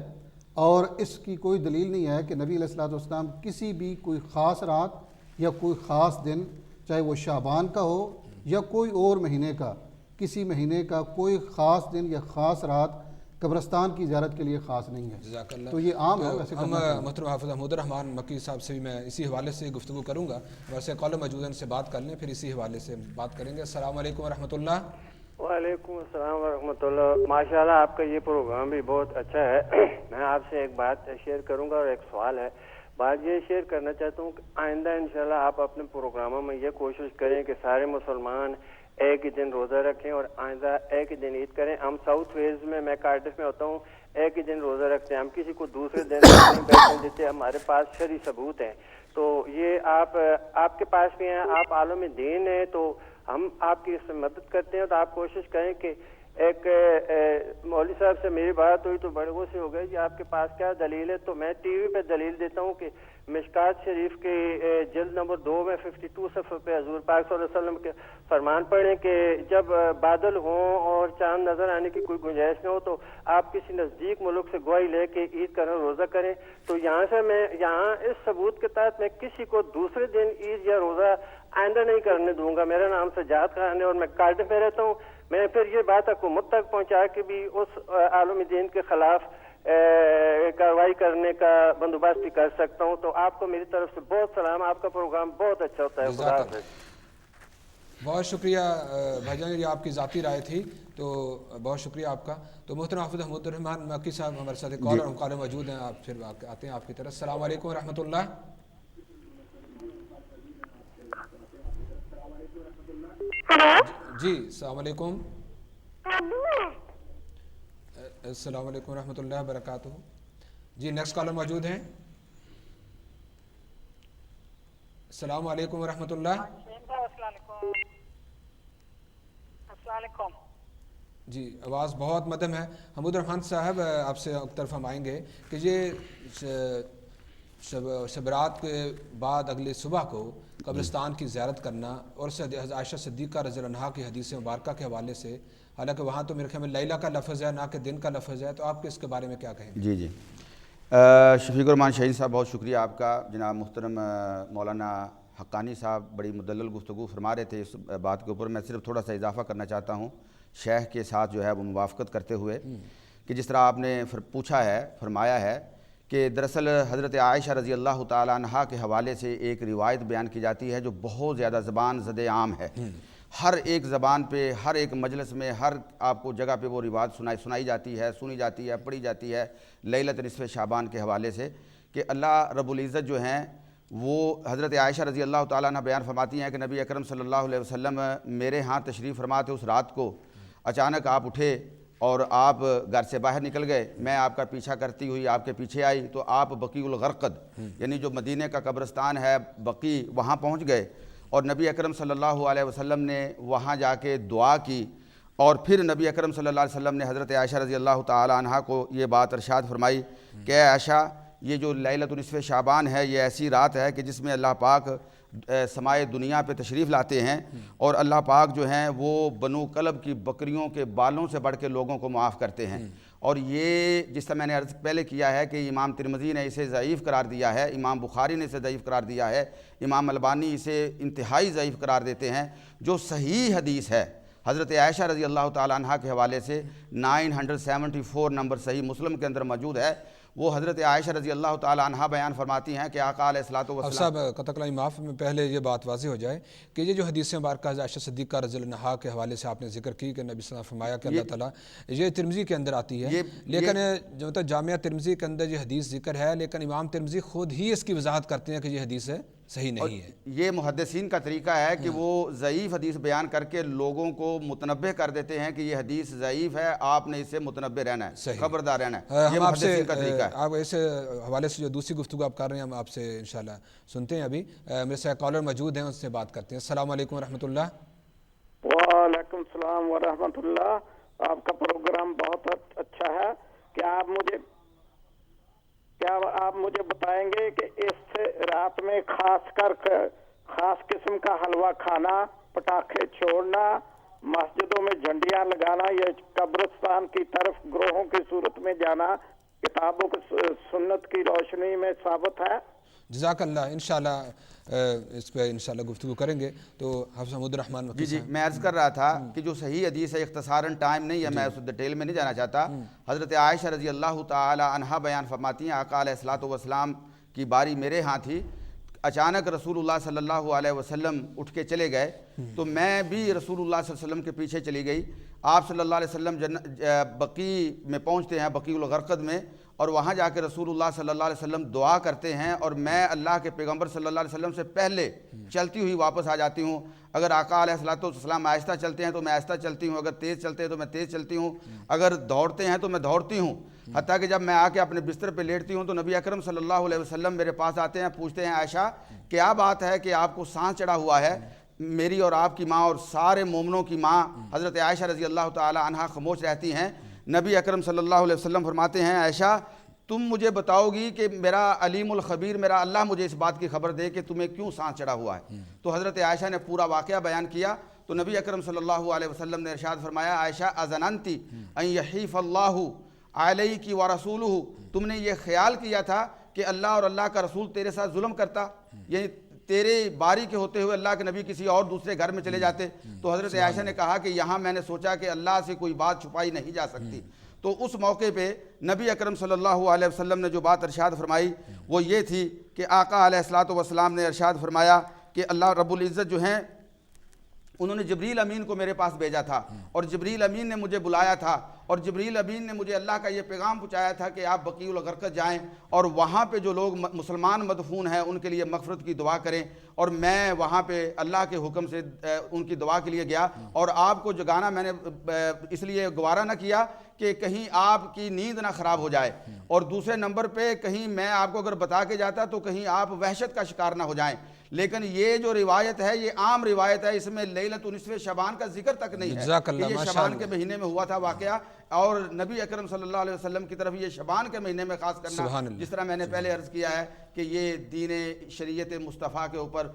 [SPEAKER 3] اور اس کی کوئی دلیل نہیں ہے کہ نبی علیہ الصلوۃ والسلام کسی بھی کوئی خاص رات یا کوئی خاص دن چاہے وہ شعبان کا ہو یا کوئی اور مہینے کا کسی مہینے کا کوئی خاص دن یا خاص رات قبرستان کی زیارت کے لیے خاص نہیں ہے.
[SPEAKER 1] جزاک اللہ.
[SPEAKER 3] تو یہ عام ہے. ویسے
[SPEAKER 1] ہم محترم حافظ محمود الرحمان مکی صاحب سے بھی میں اسی حوالے سے گفتگو کروں گا. ویسے کالر موجود ہیں ان سے بات کر لیں پھر اسی حوالے سے بات کریں گے. السلام علیکم ورحمۃ اللہ.
[SPEAKER 5] وعلیکم السلام ورحمۃ اللہ. ماشاءاللہ آپ کا یہ پروگرام بھی بہت اچھا ہے. میں آپ سے ایک بات شیئر کروں گا اور ایک سوال ہے. بات یہ شیئر کرنا چاہتا ہوں کہ آئندہ انشاءاللہ آپ اپنے پروگراموں میں یہ کوشش کریں کہ سارے مسلمان ایک ہی دن روزہ رکھیں اور آئندہ ایک ہی دن عید کریں. ہم ساؤتھ ویلز میں کارڈف میں ہوتا ہوں, ایک ہی دن روزہ رکھتے ہیں, ہم کسی کو دوسرے دن نہیں بیٹھنے دیتے. ہمارے پاس شرعی ثبوت ہیں. تو یہ آپ کے پاس بھی ہیں, آپ عالم دین ہیں, تو ہم آپ کی اس میں مدد کرتے ہیں. تو آپ کوشش کریں کہ ایک مولوی صاحب سے میری بات ہوئی تو بڑے غصے ہو گئے کہ آپ کے پاس کیا دلیل ہے؟ تو میں ٹی وی پہ دلیل دیتا ہوں کہ مشکات شریف کی جلد نمبر 2 میں 52 صفحے پہ حضور پاک صلی اللہ علیہ وسلم کے فرمان پڑھیں کہ جب بادل ہوں اور چاند نظر آنے کی کوئی گنجائش نہ ہو تو آپ کسی نزدیک ملک سے گواہی لے کے عید کریں، روزہ کریں. تو یہاں سے میں یہاں اس ثبوت کے تحت میں کسی کو دوسرے دن عید یا روزہ آئندہ نہیں کرنے دوں گا. میرا نام سجاد خان ہے اور میں کارڈ میں رہتا ہوں. میں پھر یہ بات حکومت تک پہنچا کے بھی اس عالم دین کے خلاف کارروائی کرنے کا بندوبست بھی کر سکتا ہوں. تو آپ کو میری طرف سے بہت سلام. آپ کا پروگرام بہت اچھا ہوتا ہے. خدا حافظ.
[SPEAKER 1] بہت شکریہ بھائی جان، یہ آپ کی ذاتی رائے تھی تو بہت شکریہ آپ کا. تو محترم حافظ حمود الرحمان مکی صاحب ہمارے ساتھ کال اور مقابلے موجود ہیں. آپ پھر آتے ہیں آپ کی طرف. السلام علیکم ورحمۃ اللہ. جی السلام علیکم. السلام علیکم ورحمۃ اللہ وبرکاتہ. جی نیکسٹ کالر موجود ہیں. السلام علیکم ورحمۃ اللہ. جی آواز بہت مدھم ہے. حمود الرحمان صاحب آپ سے ایک طرف ہم آئیں گے کہ یہ شب رات کے بعد اگلے صبح کو قبرستان کی زیارت کرنا اور عائشہ صدیقہ رضی اللہ عنہا کی حدیث مبارکہ کے حوالے سے، حالانکہ وہاں تو میرے خیال میں لیلہ کا لفظ ہے نہ کہ دن کا لفظ ہے، تو آپ اس کے بارے میں کیا کہیں گے؟
[SPEAKER 2] جی شفیق الرحمان شاہین صاحب بہت شکریہ آپ کا. جناب محترم مولانا حقانی صاحب بڑی مدلل گفتگو فرما رہے تھے اس بات کے اوپر. میں صرف تھوڑا سا اضافہ کرنا چاہتا ہوں شیخ کے ساتھ جو ہے وہ موافقت کرتے ہوئے کہ جس طرح آپ نے پوچھا ہے، فرمایا ہے کہ دراصل حضرت عائشہ رضی اللہ تعالی عنہا کے حوالے سے ایک روایت بیان کی جاتی ہے جو بہت زیادہ زبان زد عام ہے. ہر ایک زبان پہ، ہر ایک مجلس میں، ہر آپ کو جگہ پہ وہ روایت سنائی جاتی ہے، سنی جاتی ہے، پڑھی جاتی ہے لیلۃ نصف شعبان کے حوالے سے کہ اللہ رب العزت جو ہیں وہ حضرت عائشہ رضی اللہ تعالیٰ عنہ بیان فرماتی ہیں کہ نبی اکرم صلی اللہ علیہ وسلم میرے ہاں تشریف فرما تھے. اس رات کو اچانک آپ اٹھے اور آپ گھر سے باہر نکل گئے. میں آپ کا پیچھا کرتی ہوئی آپ کے پیچھے آئی تو آپ بقیع الغرقد یعنی جو مدینہ کا قبرستان ہے بقیع، وہاں پہنچ گئے اور نبی اکرم صلی اللہ علیہ وسلم نے وہاں جا کے دعا کی. اور پھر نبی اکرم صلی اللہ علیہ وسلم نے حضرت عائشہ رضی اللہ تعالی عنہا کو یہ بات ارشاد فرمائی کہ اے عائشہ، یہ جو لیلۃ نصف شعبان ہے یہ ایسی رات ہے کہ جس میں اللہ پاک سمائے دنیا پہ تشریف لاتے ہیں اور اللہ پاک جو ہیں وہ بنو کلب کی بکریوں کے بالوں سے بڑھ کے لوگوں کو معاف کرتے ہیں. اور یہ جس طرح میں نے عرض پہلے کیا ہے کہ امام ترمذی نے اسے ضعیف قرار دیا ہے، امام بخاری نے اسے ضعیف قرار دیا ہے، امام البانی اسے انتہائی ضعیف قرار دیتے ہیں. جو صحیح حدیث ہے حضرت عائشہ رضی اللہ تعالی عنہا کے حوالے سے 974 نمبر صحیح مسلم کے اندر موجود ہے. وہ حضرت عائشہ رضی اللہ تعالی عنہا بیان فرماتی ہیں کہ آقا علیہ الصلوۃ والسلام.
[SPEAKER 1] صاحب قطع کلامی معاف میں پہلے یہ بات واضح ہو جائے کہ یہ جو حدیث مبارکہ عائشہ صدیقہ رضی اللہ عنہا کے حوالے سے آپ نے ذکر کی کہ نبی صلی اللہ علیہ وسلم فرمایا کہ اللہ تعالیٰ، یہ ترمذی کے اندر آتی ہے، لیکن جو مطلب جامعہ ترمذی کے اندر یہ حدیث ذکر ہے، لیکن امام ترمذی خود ہی اس کی وضاحت کرتے ہیں کہ یہ حدیث صحیح نہیں ہے.
[SPEAKER 2] یہ محدثین کا طریقہ ہے کہ وہ ضعیف حدیث بیان کر کے لوگوں کو متنبہ کر دیتے ہیں کہ یہ حدیث ضعیف ہے، آپ نے اسے متنبہ رہنا ہے، خبردار رہنا ہے. یہ محدثین کا طریقہ ہے.
[SPEAKER 1] آپ ایسے حوالے سے جو دوسری گفتگو آپ کر رہے ہیں ہم آپ سے انشاءاللہ سنتے ہیں. ابھی میرے ساتھ کالر موجود ہیں، ان سے بات کرتے ہیں. السلام علیکم ورحمۃ اللہ.
[SPEAKER 6] وعلیکم السلام ورحمۃ اللہ. آپ کا پروگرام بہت اچھا ہے. کیا آپ مجھے بتائیں گے کہ اس رات میں خاص قسم کا حلوہ کھانا، پٹاخے چھوڑنا، مسجدوں میں جھنڈیاں لگانا یا قبرستان کی طرف گروہوں کی صورت میں جانا کتابوں کی سنت کی روشنی میں ثابت ہے؟
[SPEAKER 1] جزاک اللہ. انشاءاللہ اس پہ انشاءاللہ گفتگو کریں گے. تو حافظ حمود الرحمان.
[SPEAKER 2] جی میں عرض کر رہا تھا کہ جو صحیح حدیث ہے، اختصاراً ٹائم نہیں ہے، میں اس ڈیٹیل میں نہیں جانا چاہتا. حضرت عائشہ رضی اللہ تعالی عنہا بیان فرماتی ہیں آقا علیہ الصلوۃ والسلام کی باری میرے ہاں تھی. اچانک رسول اللہ صلی اللہ علیہ وسلم اٹھ کے چلے گئے تو میں بھی رسول اللہ صلی اللہ علیہ وسلم کے پیچھے چلی گئی. آپ صلی اللہ علیہ وسلم بقیع میں پہنچتے ہیں، بقیع الغرقد میں، اور وہاں جا کے رسول اللہ صلی اللہ علیہ وسلم دعا کرتے ہیں اور میں اللہ کے پیغمبر صلی اللہ علیہ وسلم سے پہلے چلتی ہوئی واپس آ جاتی ہوں. اگر آقا علیہ الصلوۃ والسلام آہستہ چلتے ہیں تو میں آہستہ چلتی ہوں، اگر تیز چلتے ہیں تو میں تیز چلتی ہوں، اگر دوڑتے ہیں تو میں دوڑتی ہوں. حتیٰ کہ جب میں آ کے اپنے بستر پہ لیٹتی ہوں تو نبی اکرم صلی اللہ علیہ وسلم میرے پاس آتے ہیں، پوچھتے ہیں عائشہ کیا بات ہے کہ آپ کو سانس چڑھا ہوا ہے؟ میری اور آپ کی ماں اور سارے مومنوں کی ماں حضرت عائشہ رضی اللہ تعالی عنہا خاموش رہتی ہیں۔ نبی اکرم صلی اللہ علیہ وسلم فرماتے ہیں عائشہ تم مجھے بتاؤ گی کہ میرا علیم الخبیر میرا اللہ مجھے اس بات کی خبر دے کہ تمہیں کیوں سانس چڑھا ہوا ہے۔ تو حضرت عائشہ نے پورا واقعہ بیان کیا تو نبی اکرم صلی اللہ علیہ وسلم نے ارشاد فرمایا عائشہ اذننتی ان یحیف اللہ علیک ورسولہ، تم نے یہ خیال کیا تھا کہ اللہ اور اللہ کا رسول تیرے ساتھ ظلم کرتا، یعنی تیرے باری کے ہوتے ہوئے اللہ کے نبی کسی اور دوسرے گھر میں چلے جاتے۔ تو حضرت عائشہ نے کہا کہ یہاں میں نے سوچا کہ اللہ سے کوئی بات چھپائی نہیں جا سکتی۔ تو اس موقع پہ نبی اکرم صلی اللہ علیہ وسلم نے جو بات ارشاد فرمائی وہ یہ تھی کہ آقا علیہ الصلوۃ والسلام نے ارشاد فرمایا کہ اللہ رب العزت جو ہیں انہوں نے جبریل امین کو میرے پاس بھیجا تھا اور جبریل امین نے مجھے بلایا تھا اور جبریل امین نے مجھے اللہ کا یہ پیغام پہنچایا تھا کہ آپ بقیع الغرقد جائیں اور وہاں پہ جو لوگ مسلمان مدفون ہیں ان کے لیے مغفرت کی دعا کریں، اور میں وہاں پہ اللہ کے حکم سے ان کی دعا کے لیے گیا اور آپ کو جگانا میں نے اس لیے گوارا نہ کیا کہ کہیں آپ کی نیند نہ خراب ہو جائے، اور دوسرے نمبر پہ کہیں میں آپ کو اگر بتا کے جاتا تو کہیں آپ وحشت کا شکار نہ ہو جائیں۔ لیکن یہ جو روایت ہے یہ عام روایت ہے، اس میں لیلۃ نصف شعبان کا ذکر تک نہیں ہے کہ یہ شعبان کے مہینے میں ہوا تھا واقعہ، اور نبی اکرم صلی اللہ علیہ وسلم کی طرف یہ شعبان کے مہینے میں خاص کرنا، جس طرح میں نے پہلے عرض کیا ہے کہ یہ دین شریعت مصطفیٰ کے اوپر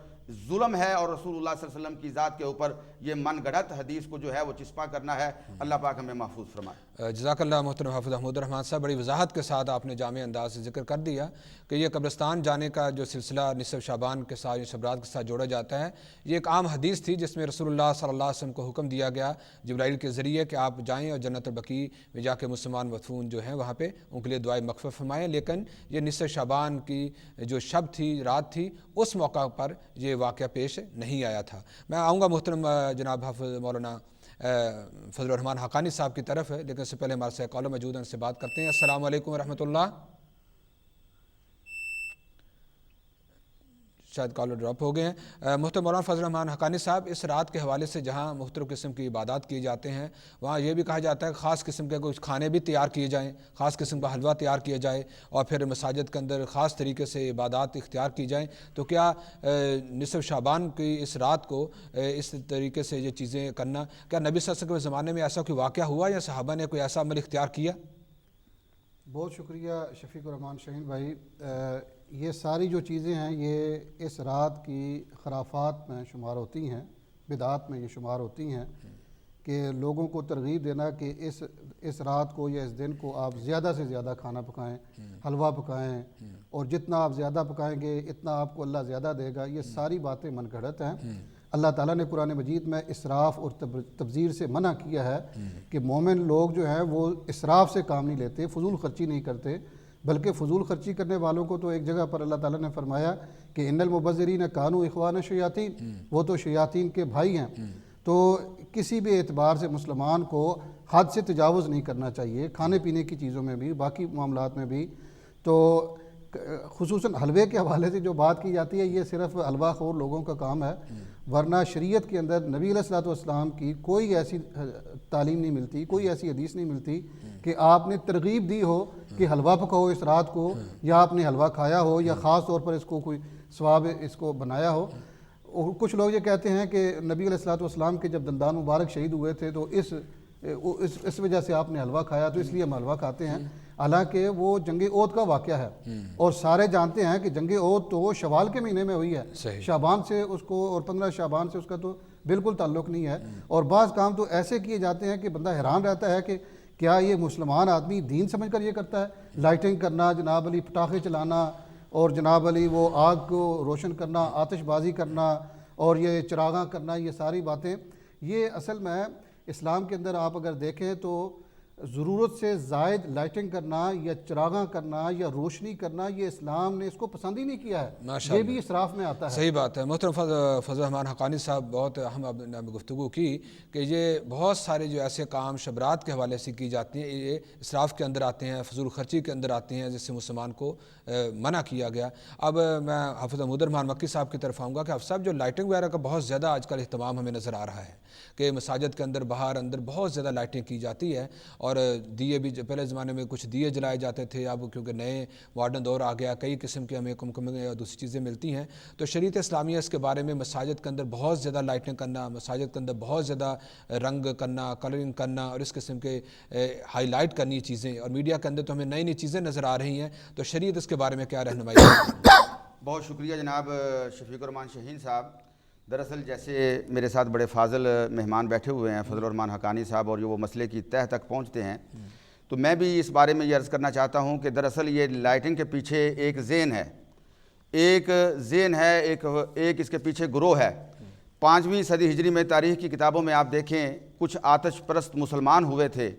[SPEAKER 2] ظلم ہے اور رسول اللہ صلی اللہ علیہ وسلم کی ذات کے اوپر یہ من گھڑت حدیث کو جو ہے وہ چسپاں کرنا ہے۔ اللہ پاک ہمیں محفوظ فرمائے۔
[SPEAKER 1] جزاک اللہ محترم حافظ محمود الرحمان صاحب، بڑی وضاحت کے ساتھ آپ نے جامع انداز سے ذکر کر دیا کہ یہ قبرستان جانے کا جو سلسلہ نصف شعبان کے ساتھ شبرات کے ساتھ جوڑا جاتا ہے، یہ ایک عام حدیث تھی جس میں رسول اللہ صلی اللہ علیہ وسلم کو حکم دیا گیا جبرائیل کے ذریعے کہ آپ جائیں اور جنت البقیع میں جا کے مسلمان مدفون جو ہیں وہاں پہ ان کے لیے دعائے مغفرت فرمائیں، لیکن یہ نصف شعبان کی جو شب تھی رات تھی اس موقع پر یہ واقعہ پیش نہیں آیا تھا۔ میں آؤں گا محترم جناب حافظ مولانا فضل الرحمان حقانی صاحب کی طرف ہے، لیکن اس سے پہلے ہمارے ساتھ کالر موجود ہیں، ان سے بات کرتے ہیں۔ السلام علیکم ورحمۃ اللہ۔ شاید کالر ڈراپ ہو گئے ہیں۔ محترم مولانا فضل الرحمان حقانی صاحب، اس رات کے حوالے سے جہاں مختلف قسم کی عبادات کیے جاتے ہیں وہاں یہ بھی کہا جاتا ہے کہ خاص قسم کے کچھ کھانے بھی تیار کیے جائیں، خاص قسم کا حلوہ تیار کیا جائے اور پھر مساجد کے اندر خاص طریقے سے عبادات اختیار کی جائیں، تو کیا نصف شعبان کی اس رات کو اس طریقے سے یہ چیزیں کرنا، کیا نبی صلی اللہ علیہ وسلم کے زمانے میں ایسا کوئی واقعہ ہوا یا صحابہ نے کوئی ایسا عمل اختیار کیا؟
[SPEAKER 3] بہت شکریہ شفیق الرحمان شاہین بھائی۔ یہ ساری جو چیزیں ہیں یہ اس رات کی خرافات میں شمار ہوتی ہیں، بدعات میں یہ شمار ہوتی ہیں کہ لوگوں کو ترغیب دینا کہ اس رات کو یا اس دن کو آپ زیادہ سے زیادہ کھانا پکائیں، حلوہ پکائیں، اور جتنا آپ زیادہ پکائیں گے اتنا آپ کو اللہ زیادہ دے گا۔ یہ ساری باتیں من گھڑت ہیں۔ اللہ تعالیٰ نے قرآن مجید میں اسراف اور تبذیر سے منع کیا ہے کہ مومن لوگ جو ہیں وہ اسراف سے کام نہیں لیتے، فضول خرچی نہیں کرتے، بلکہ فضول خرچی کرنے والوں کو تو ایک جگہ پر اللہ تعالیٰ نے فرمایا کہ ان المبذرین کانوا اخوان الشیاطین، وہ تو شیاطین کے بھائی ہیں۔ تو کسی بھی اعتبار سے مسلمان کو حد سے تجاوز نہیں کرنا چاہیے، کھانے پینے کی چیزوں میں بھی، باقی معاملات میں بھی۔ تو خصوصاً حلوے کے حوالے سے جو بات کی جاتی ہے یہ صرف حلوہ خور لوگوں کا کام ہے، ورنہ شریعت کے اندر نبی علیہ الصلوۃ والسلام کی کوئی ایسی تعلیم نہیں ملتی، کوئی ایسی حدیث نہیں ملتی کہ آپ نے ترغیب دی ہو کہ حلوہ پکاؤ اس رات کو، یا آپ نے حلوہ کھایا ہو، یا خاص طور پر اس کو کوئی ثواب اس کو بنایا ہو۔ اور کچھ لوگ یہ کہتے ہیں کہ نبی علیہ الصلوۃ والسلام کے جب دندان مبارک شہید ہوئے تھے تو اس وجہ سے آپ نے حلوہ کھایا، تو اس لیے ہم حلوہ کھاتے ہیں، حالانکہ وہ جنگ احد کا واقعہ ہے اور سارے جانتے ہیں کہ جنگ احد تو شوال کے مہینے میں ہوئی ہے، شعبان سے اس کو اور 15 شعبان سے اس کا تو بالکل تعلق نہیں ہے۔ اور بعض کام تو ایسے کیے جاتے ہیں کہ بندہ حیران رہتا ہے کہ کیا یہ مسلمان آدمی دین سمجھ کر یہ کرتا ہے؟ لائٹنگ کرنا، جناب علی پٹاخے چلانا، اور جناب علی وہ آگ کو روشن کرنا، آتش بازی کرنا، اور یہ چراغاں کرنا، یہ ساری باتیں یہ اصل میں اسلام کے اندر آپ اگر دیکھیں تو ضرورت سے زائد لائٹنگ کرنا یا چراغاں کرنا یا روشنی کرنا یہ اسلام نے اس کو پسند ہی نہیں کیا ہے، یہ بھی اسراف میں آتا ہے۔
[SPEAKER 1] صحیح بات ہے محترم فضل الرحمان حقانی صاحب، بہت اہم آپ نے گفتگو کی کہ یہ بہت سارے جو ایسے کام شبرات کے حوالے سے کی جاتی ہیں یہ اسراف کے اندر آتے ہیں، فضول خرچی کے اندر آتے ہیں، جس سے مسلمان کو منع کیا گیا۔ اب میں حافظ محمود الرحمان مکی صاحب کی طرف آؤں گا کہ حافظ صاحب جو لائٹنگ وغیرہ کا بہت زیادہ آج کل اہتمام ہمیں نظر آ رہا ہے کہ مساجد کے اندر باہر اندر بہت زیادہ لائٹنگ کی جاتی ہے، اور دیے بھی پہلے زمانے میں کچھ دیے جلائے جاتے تھے، اب کیونکہ نئے ماڈرن دور آ گیا، کئی قسم کے ہمیں کمکمیں اور دوسری چیزیں ملتی ہیں، تو شریعت اسلامیہ اس کے بارے میں مساجد کے اندر بہت زیادہ لائٹنگ کرنا، مساجد کے اندر بہت زیادہ رنگ کرنا، کلرنگ کرنا اور اس قسم کے ہائی لائٹ کرنی چیزیں، اور میڈیا کے اندر تو ہمیں نئی نئی چیزیں نظر آ رہی ہیں، تو شریعت اس کے بارے میں کیا رہنمائی ہے؟
[SPEAKER 2] بہت شکریہ جناب شفیق الرحمان شاہین صاحب۔ دراصل جیسے میرے ساتھ بڑے فاضل مہمان بیٹھے ہوئے ہیں، فضل الرحمان حقانی صاحب، اور جو وہ مسئلے کی تہ تک پہنچتے ہیں، تو میں بھی اس بارے میں یہ عرض کرنا چاہتا ہوں کہ دراصل یہ لائٹنگ کے پیچھے ایک ذہن ہے، ایک اس کے پیچھے گروہ ہے۔ 5ویں صدی ہجری میں تاریخ کی کتابوں میں آپ دیکھیں کچھ آتش پرست مسلمان ہوئے تھے،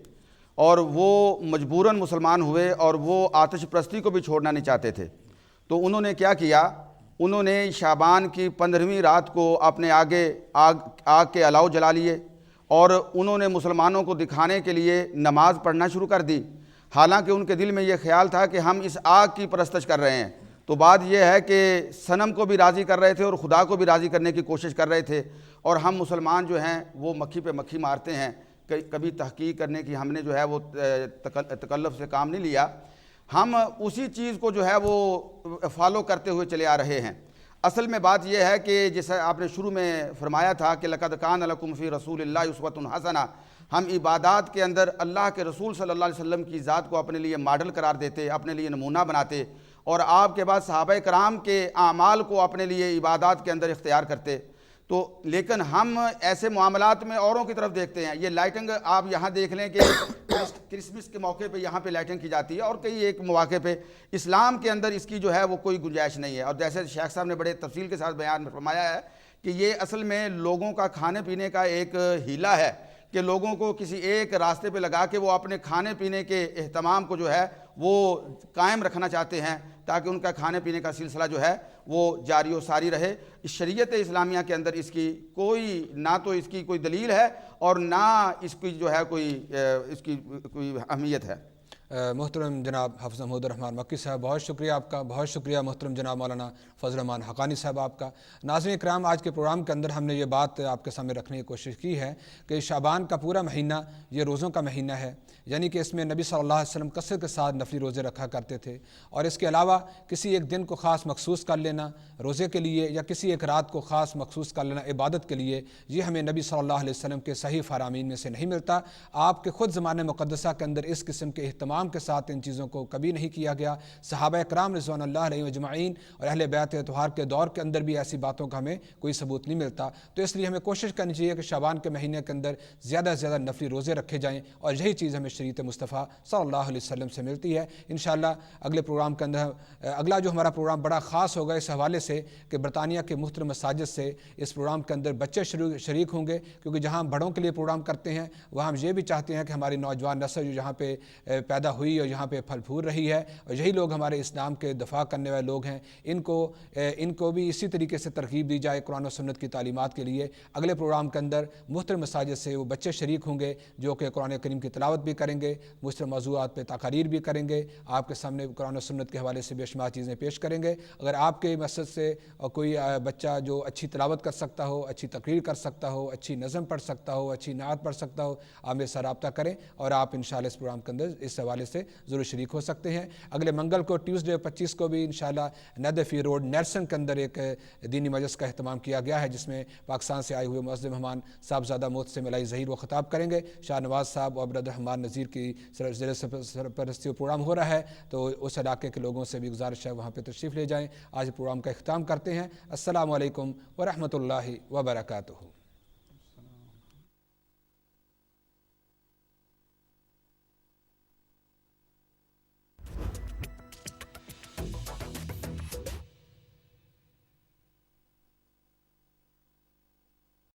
[SPEAKER 2] اور وہ مجبوراً مسلمان ہوئے، اور وہ آتش پرستی کو بھی چھوڑنا نہیں چاہتے تھے۔ تو انہوں نے کیا کیا؟ انہوں نے شعبان کی 15ویں رات کو اپنے آگے آگ کے الاؤ جلا لیے، اور انہوں نے مسلمانوں کو دکھانے کے لیے نماز پڑھنا شروع کر دی، حالانکہ ان کے دل میں یہ خیال تھا کہ ہم اس آگ کی پرستش کر رہے ہیں۔ تو بات یہ ہے کہ صنم کو بھی راضی کر رہے تھے اور خدا کو بھی راضی کرنے کی کوشش کر رہے تھے، اور ہم مسلمان جو ہیں وہ مکھی پہ مکھی مارتے ہیں، کبھی تحقیق کرنے کی ہم نے جو ہے وہ تکلف سے کام نہیں لیا، ہم اسی چیز کو جو ہے وہ فالو کرتے ہوئے چلے آ رہے ہیں۔ اصل میں بات یہ ہے کہ جیسے آپ نے شروع میں فرمایا تھا کہ لَقَدْ كَانَ لَكُمْ فِي رَسُولِ اللَّهِ أُسْوَةٌ حَسَنَةٌ، ہم عبادات کے اندر اللہ کے رسول صلی اللہ علیہ وسلم کی ذات کو اپنے لیے ماڈل قرار دیتے، اپنے لیے نمونہ بناتے، اور آپ کے بعد صحابہ کرام کے اعمال کو اپنے لیے عبادات کے اندر اختیار کرتے۔ تو لیکن ہم ایسے معاملات میں اوروں کی طرف دیکھتے ہیں۔ یہ لائٹنگ آپ یہاں دیکھ لیں کہ کرسمس کے موقع پہ یہاں پہ لائٹنگ کی جاتی ہے، اور کئی ایک مواقع پہ اسلام کے اندر اس کی جو ہے وہ کوئی گنجائش نہیں ہے۔ اور جیسے شیخ صاحب نے بڑے تفصیل کے ساتھ بیان میں فرمایا ہے کہ یہ اصل میں لوگوں کا کھانے پینے کا ایک ہیلہ ہے کہ لوگوں کو کسی ایک راستے پہ لگا کے وہ اپنے کھانے پینے کے اہتمام کو جو ہے وہ قائم رکھنا چاہتے ہیں، تاکہ ان کا کھانے پینے کا سلسلہ جو ہے وہ جاری و ساری رہے۔ اس شریعت اسلامیہ کے اندر اس کی کوئی نہ تو اس کی کوئی دلیل ہے، اور نہ اس کی جو ہے اس کی کوئی اہمیت ہے۔
[SPEAKER 1] محترم جناب حافظ محمود الرحمان مکی صاحب، بہت شکریہ آپ کا، بہت شکریہ محترم جناب مولانا فضل الرحمان حقانی صاحب آپ کا۔ ناظرین اکرام، آج کے پروگرام کے اندر ہم نے یہ بات آپ کے سامنے رکھنے کی کوشش کی ہے کہ شعبان کا پورا مہینہ یہ روزوں کا مہینہ ہے، یعنی کہ اس میں نبی صلی اللہ علیہ وسلم کثرت کے ساتھ نفلی روزے رکھا کرتے تھے، اور اس کے علاوہ کسی ایک دن کو خاص مخصوص کر لینا روزے کے لیے، یا کسی ایک رات کو خاص مخصوص کر لینا عبادت کے لیے، یہ ہمیں نبی صلی اللہ علیہ وسلم کے صحیح فرامین میں سے نہیں ملتا۔ آپ کے خود زمانہ مقدسہ کے اندر اس قسم کے اہتمام کے ساتھ ان چیزوں کو کبھی نہیں کیا گیا۔ صحابہ کرام رضوان اللہ علیہ اجمعین اور اہل بیت اطہار کے دور کے اندر بھی ایسی باتوں کا ہمیں کوئی ثبوت نہیں ملتا۔ تو اس لیے ہمیں کوشش کرنی چاہیے کہ شعبان کے مہینے کے اندر زیادہ سے زیادہ نفلی روزے رکھے جائیں، اور یہی چیز ہمیں شریعت مصطفیٰ صلی اللہ علیہ وسلم سے ملتی ہے۔ انشاءاللہ اگلے پروگرام کے اندر اگلا جو ہمارا پروگرام بڑا خاص ہوگا اس حوالے سے کہ برطانیہ کے مختلف مساجد سے اس پروگرام کے اندر بچے شریک ہوں گے، کیونکہ جہاں ہم بڑوں کے لیے پروگرام کرتے ہیں وہاں ہم یہ بھی چاہتے ہیں کہ ہماری نوجوان نسل جو یہاں پہ پیدا ہوئی اور یہاں پہ پھل پھول رہی ہے، اور یہی لوگ ہمارے اسلام کے دفاع کرنے والے لوگ ہیں، ان کو بھی اسی طریقے سے ترغیب دی جائے قرآن و سنت کی تعلیمات کے لیے۔ اگلے پروگرام کے اندر مختلف مساجد سے وہ بچے شریک ہوں گے جو کہ قرآن کریم کی تلاوت بھی کریں گے، مختلف موضوعات پہ تقاریر بھی کریں گے، آپ کے سامنے قرآن و سنت کے حوالے سے بے شمار چیزیں پیش کریں گے۔ اگر آپ کے مسجد سے کوئی بچہ جو اچھی تلاوت کر سکتا ہو، اچھی تقریر کر سکتا ہو، اچھی نظم پڑھ سکتا ہو، اچھی نعت پڑھ سکتا ہو، آپ میرے سے رابطہ کریں، اور آپ انشاءاللہ اس پروگرام کے اندر اس حوالے سے ضرور شریک ہو سکتے ہیں۔ اگلے منگل کو ٹیوزڈے 25 کو بھی انشاءاللہ نیدفی روڈ نیلسن کے اندر ایک دینی مجلس کا اہتمام کیا گیا ہے، جس میں پاکستان سے آئے ہوئے معزز مہمان صاحبزادہ موت سے ملائی ظہیر و خطاب کریں گے۔ شاہ نواز صاحب اور عبدالرحمان نذیر کی زیر سرپرستی پروگرام ہو رہا ہے، تو اس علاقے کے لوگوں سے بھی گزارش ہے وہاں پہ تشریف لے جائیں۔ آج پروگرام کا اختتام کرتے ہیں۔ السلام علیکم ورحمۃ اللہ وبرکاتہ۔